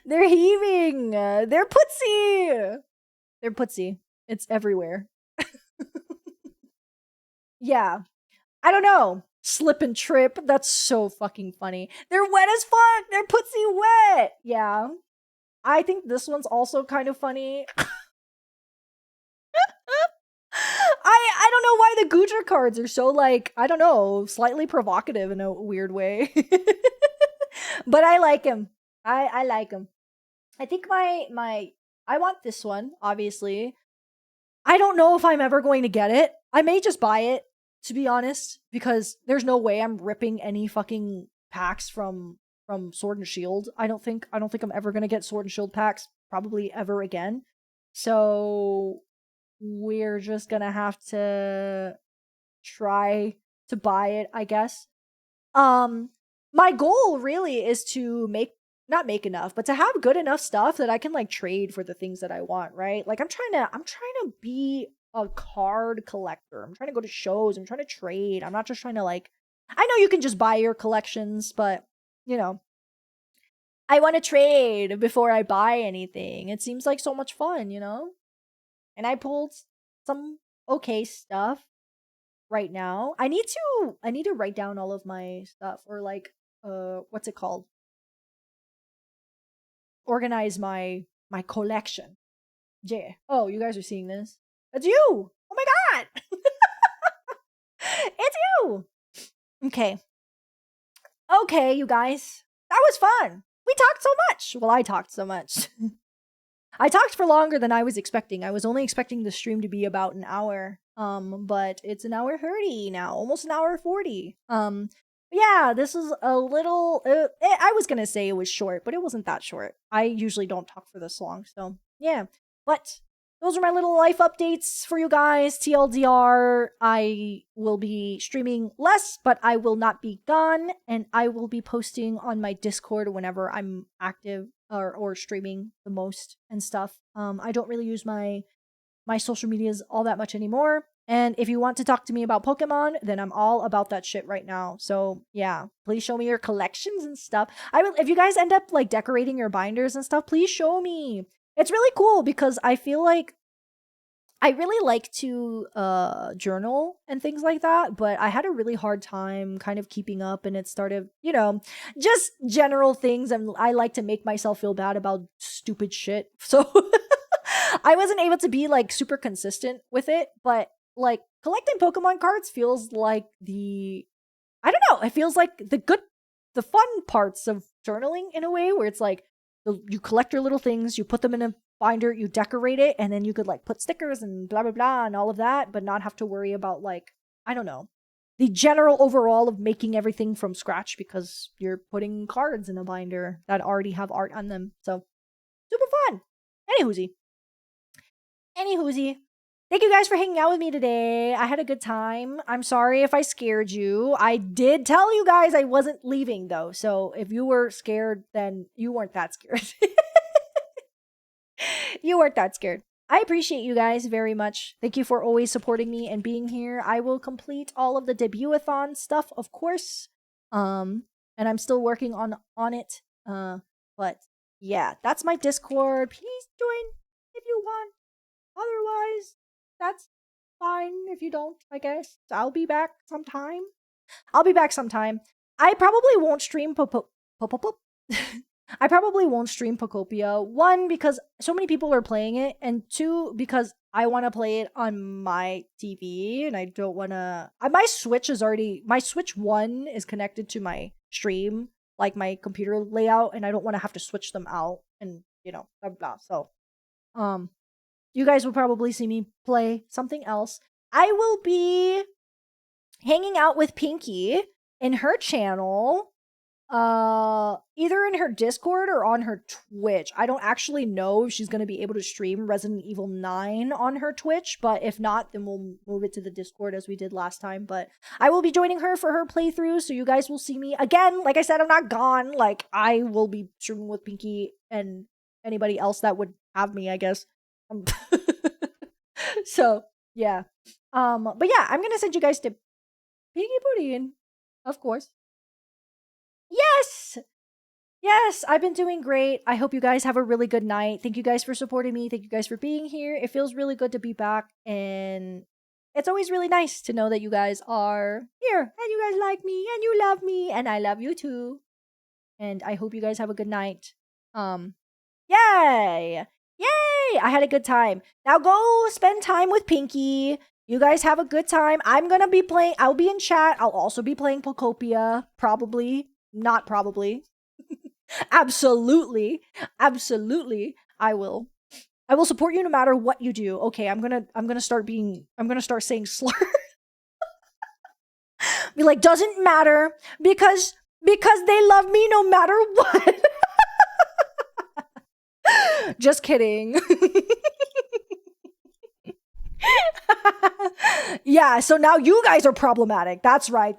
They're heaving. They're putsy. They're putsy. It's everywhere. Yeah. I don't know. Slip and trip. That's so fucking funny. They're wet as fuck. They're putsy wet. Yeah. I think this one's also kind of funny. I don't know why the Gudra cards are so like, I don't know, slightly provocative in a weird way. But I like him. I like him. I think I want this one, obviously. I don't know if I'm ever going to get it. I may just buy it, to be honest, because there's no way I'm ripping any fucking packs from Sword and Shield. I don't think I'm ever gonna get Sword and Shield packs probably ever again. So we're just gonna have to try to buy it, I guess. My goal really is to not make enough, but to have good enough stuff that I can like trade for the things that I want, right? Like I'm trying to be a card collector. I'm trying to go to shows. I'm trying to trade. I'm not just trying to like. I know you can just buy your collections, but you know, I want to trade before I buy anything. It seems like so much fun, you know? And I pulled some okay stuff right now. I need to write down all of my stuff or like what's it called? Organize my collection. Yeah. Oh, you guys are seeing this? It's you. Oh my god. It's you. Okay. Okay, you guys. That was fun. We talked so much. Well, I talked so much. I talked for longer than I was expecting. I was only expecting the stream to be about an hour. But it's an hour 30 now, almost an hour 40. Yeah, this is a little I was going to say it was short, but it wasn't that short. I usually don't talk for this long. So, yeah. But those are my little life updates for you guys. TLDR, I will be streaming less, but I will not be gone. And I will be posting on my Discord whenever I'm active or streaming the most and stuff. I don't really use my social medias all that much anymore. And if you want to talk to me about Pokemon, then I'm all about that shit right now. So yeah, please show me your collections and stuff. I will, if you guys end up like decorating your binders and stuff, please show me. It's really cool because I feel like I really like to journal and things like that, but I had a really hard time kind of keeping up, and it started, you know, just general things, and I like to make myself feel bad about stupid shit. So I wasn't able to be like super consistent with it, but like collecting Pokemon cards feels like I don't know, it feels like the fun parts of journaling in a way where it's like you collect your little things, you put them in a binder, you decorate it, and then you could like put stickers and blah blah blah and all of that, but not have to worry about like, I don't know, the general overall of making everything from scratch because you're putting cards in a binder that already have art on them. So super fun. Any hoozy. Thank you guys for hanging out with me today. I had a good time. I'm sorry if I scared you. I did tell you guys I wasn't leaving though. So if you were scared, then you weren't that scared. You weren't that scared. I appreciate you guys very much. Thank you for always supporting me and being here. I will complete all of the debut-a-thon stuff, of course. And I'm still working on it. But yeah, that's my Discord. Please join if you want. Otherwise, that's fine if you don't, I guess. I'll be back sometime. I probably won't stream I probably won't stream Pokopia. One, because so many people are playing it, and two, because I want to play it on my TV, and I don't want to. My Switch 1 is connected to my stream, like my computer layout, and I don't want to have to switch them out, and you know, blah blah. So, you guys will probably see me play something else. I will be hanging out with Pinky in her channel, either in her Discord or on her Twitch. I don't actually know if she's going to be able to stream Resident Evil 9 on her Twitch, but if not, then we'll move it to the Discord as we did last time. But I will be joining her for her playthrough, so you guys will see me again. Like I said, I'm not gone. Like, I will be streaming with Pinky and anybody else that would have me, I guess. So yeah, but yeah, I'm gonna send you guys to Pinky Pudding, of course. Yes, I've been doing great. I hope you guys have a really good night. Thank you guys for supporting me. Thank you guys for being here. It feels really good to be back, and it's always really nice to know that you guys are here and you guys like me and you love me and I love you too. And I hope you guys have a good night. Yay! Yay! I had a good time. Now go spend time with Pinky. You guys have a good time. I'll be in chat. I'll also be playing Pokopia. Probably. Not probably. Absolutely. I will support you no matter what you do. Okay, I'm gonna start saying slur. Be like, doesn't matter because they love me no matter what. Just kidding. Yeah, so now you guys are problematic. That's right.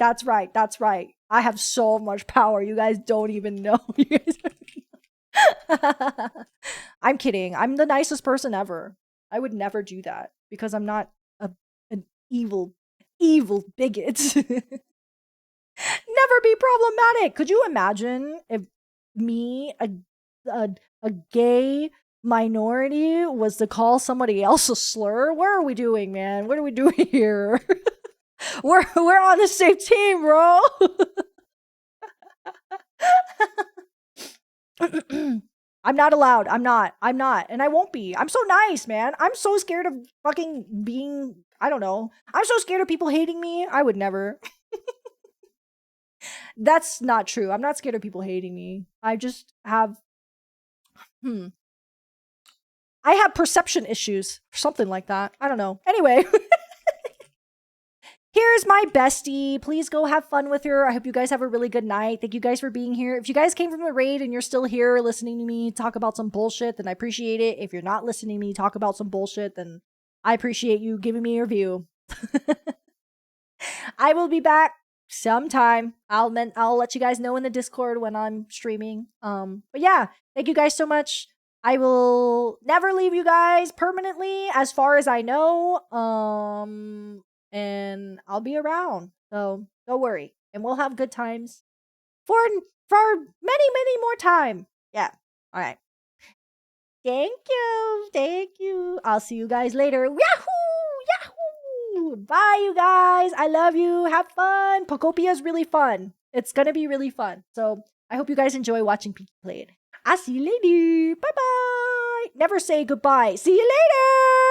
I have so much power. You guys don't even know. I'm kidding. I'm the nicest person ever. I would never do that because I'm not evil, evil bigots. Never be problematic. Could you imagine if me, a, a gay minority, was to call somebody else a slur? What are we doing, man? What are we doing here? we're on the same team, bro. I'm not allowed. I'm not. And I won't be. I'm so nice, man. I'm so scared of fucking being, I don't know. I'm so scared of people hating me. I would never. That's not true. I'm not scared of people hating me. I just have I have perception issues or something like that. I don't know. Anyway, here's my bestie. Please go have fun with her. I hope you guys have a really good night. Thank you guys for being here. If you guys came from the raid and you're still here listening to me talk about some bullshit, then I appreciate it. If you're not listening to me talk about some bullshit, then I appreciate you giving me your view. I will be back sometime. I'll let you guys know in the Discord when I'm streaming. But yeah, thank you guys so much. I will never leave you guys permanently, as far as I know. And I'll be around. So don't worry. And we'll have good times for many more time. Yeah. All right. Thank you. Thank you. I'll see you guys later. Yahoo! Yahoo! Bye, you guys. I love you. Have fun. Pokopia is really fun. It's going to be really fun. So I hope you guys enjoy watching Peaky Played. I'll see you later. Bye-bye. Never say goodbye. See you later.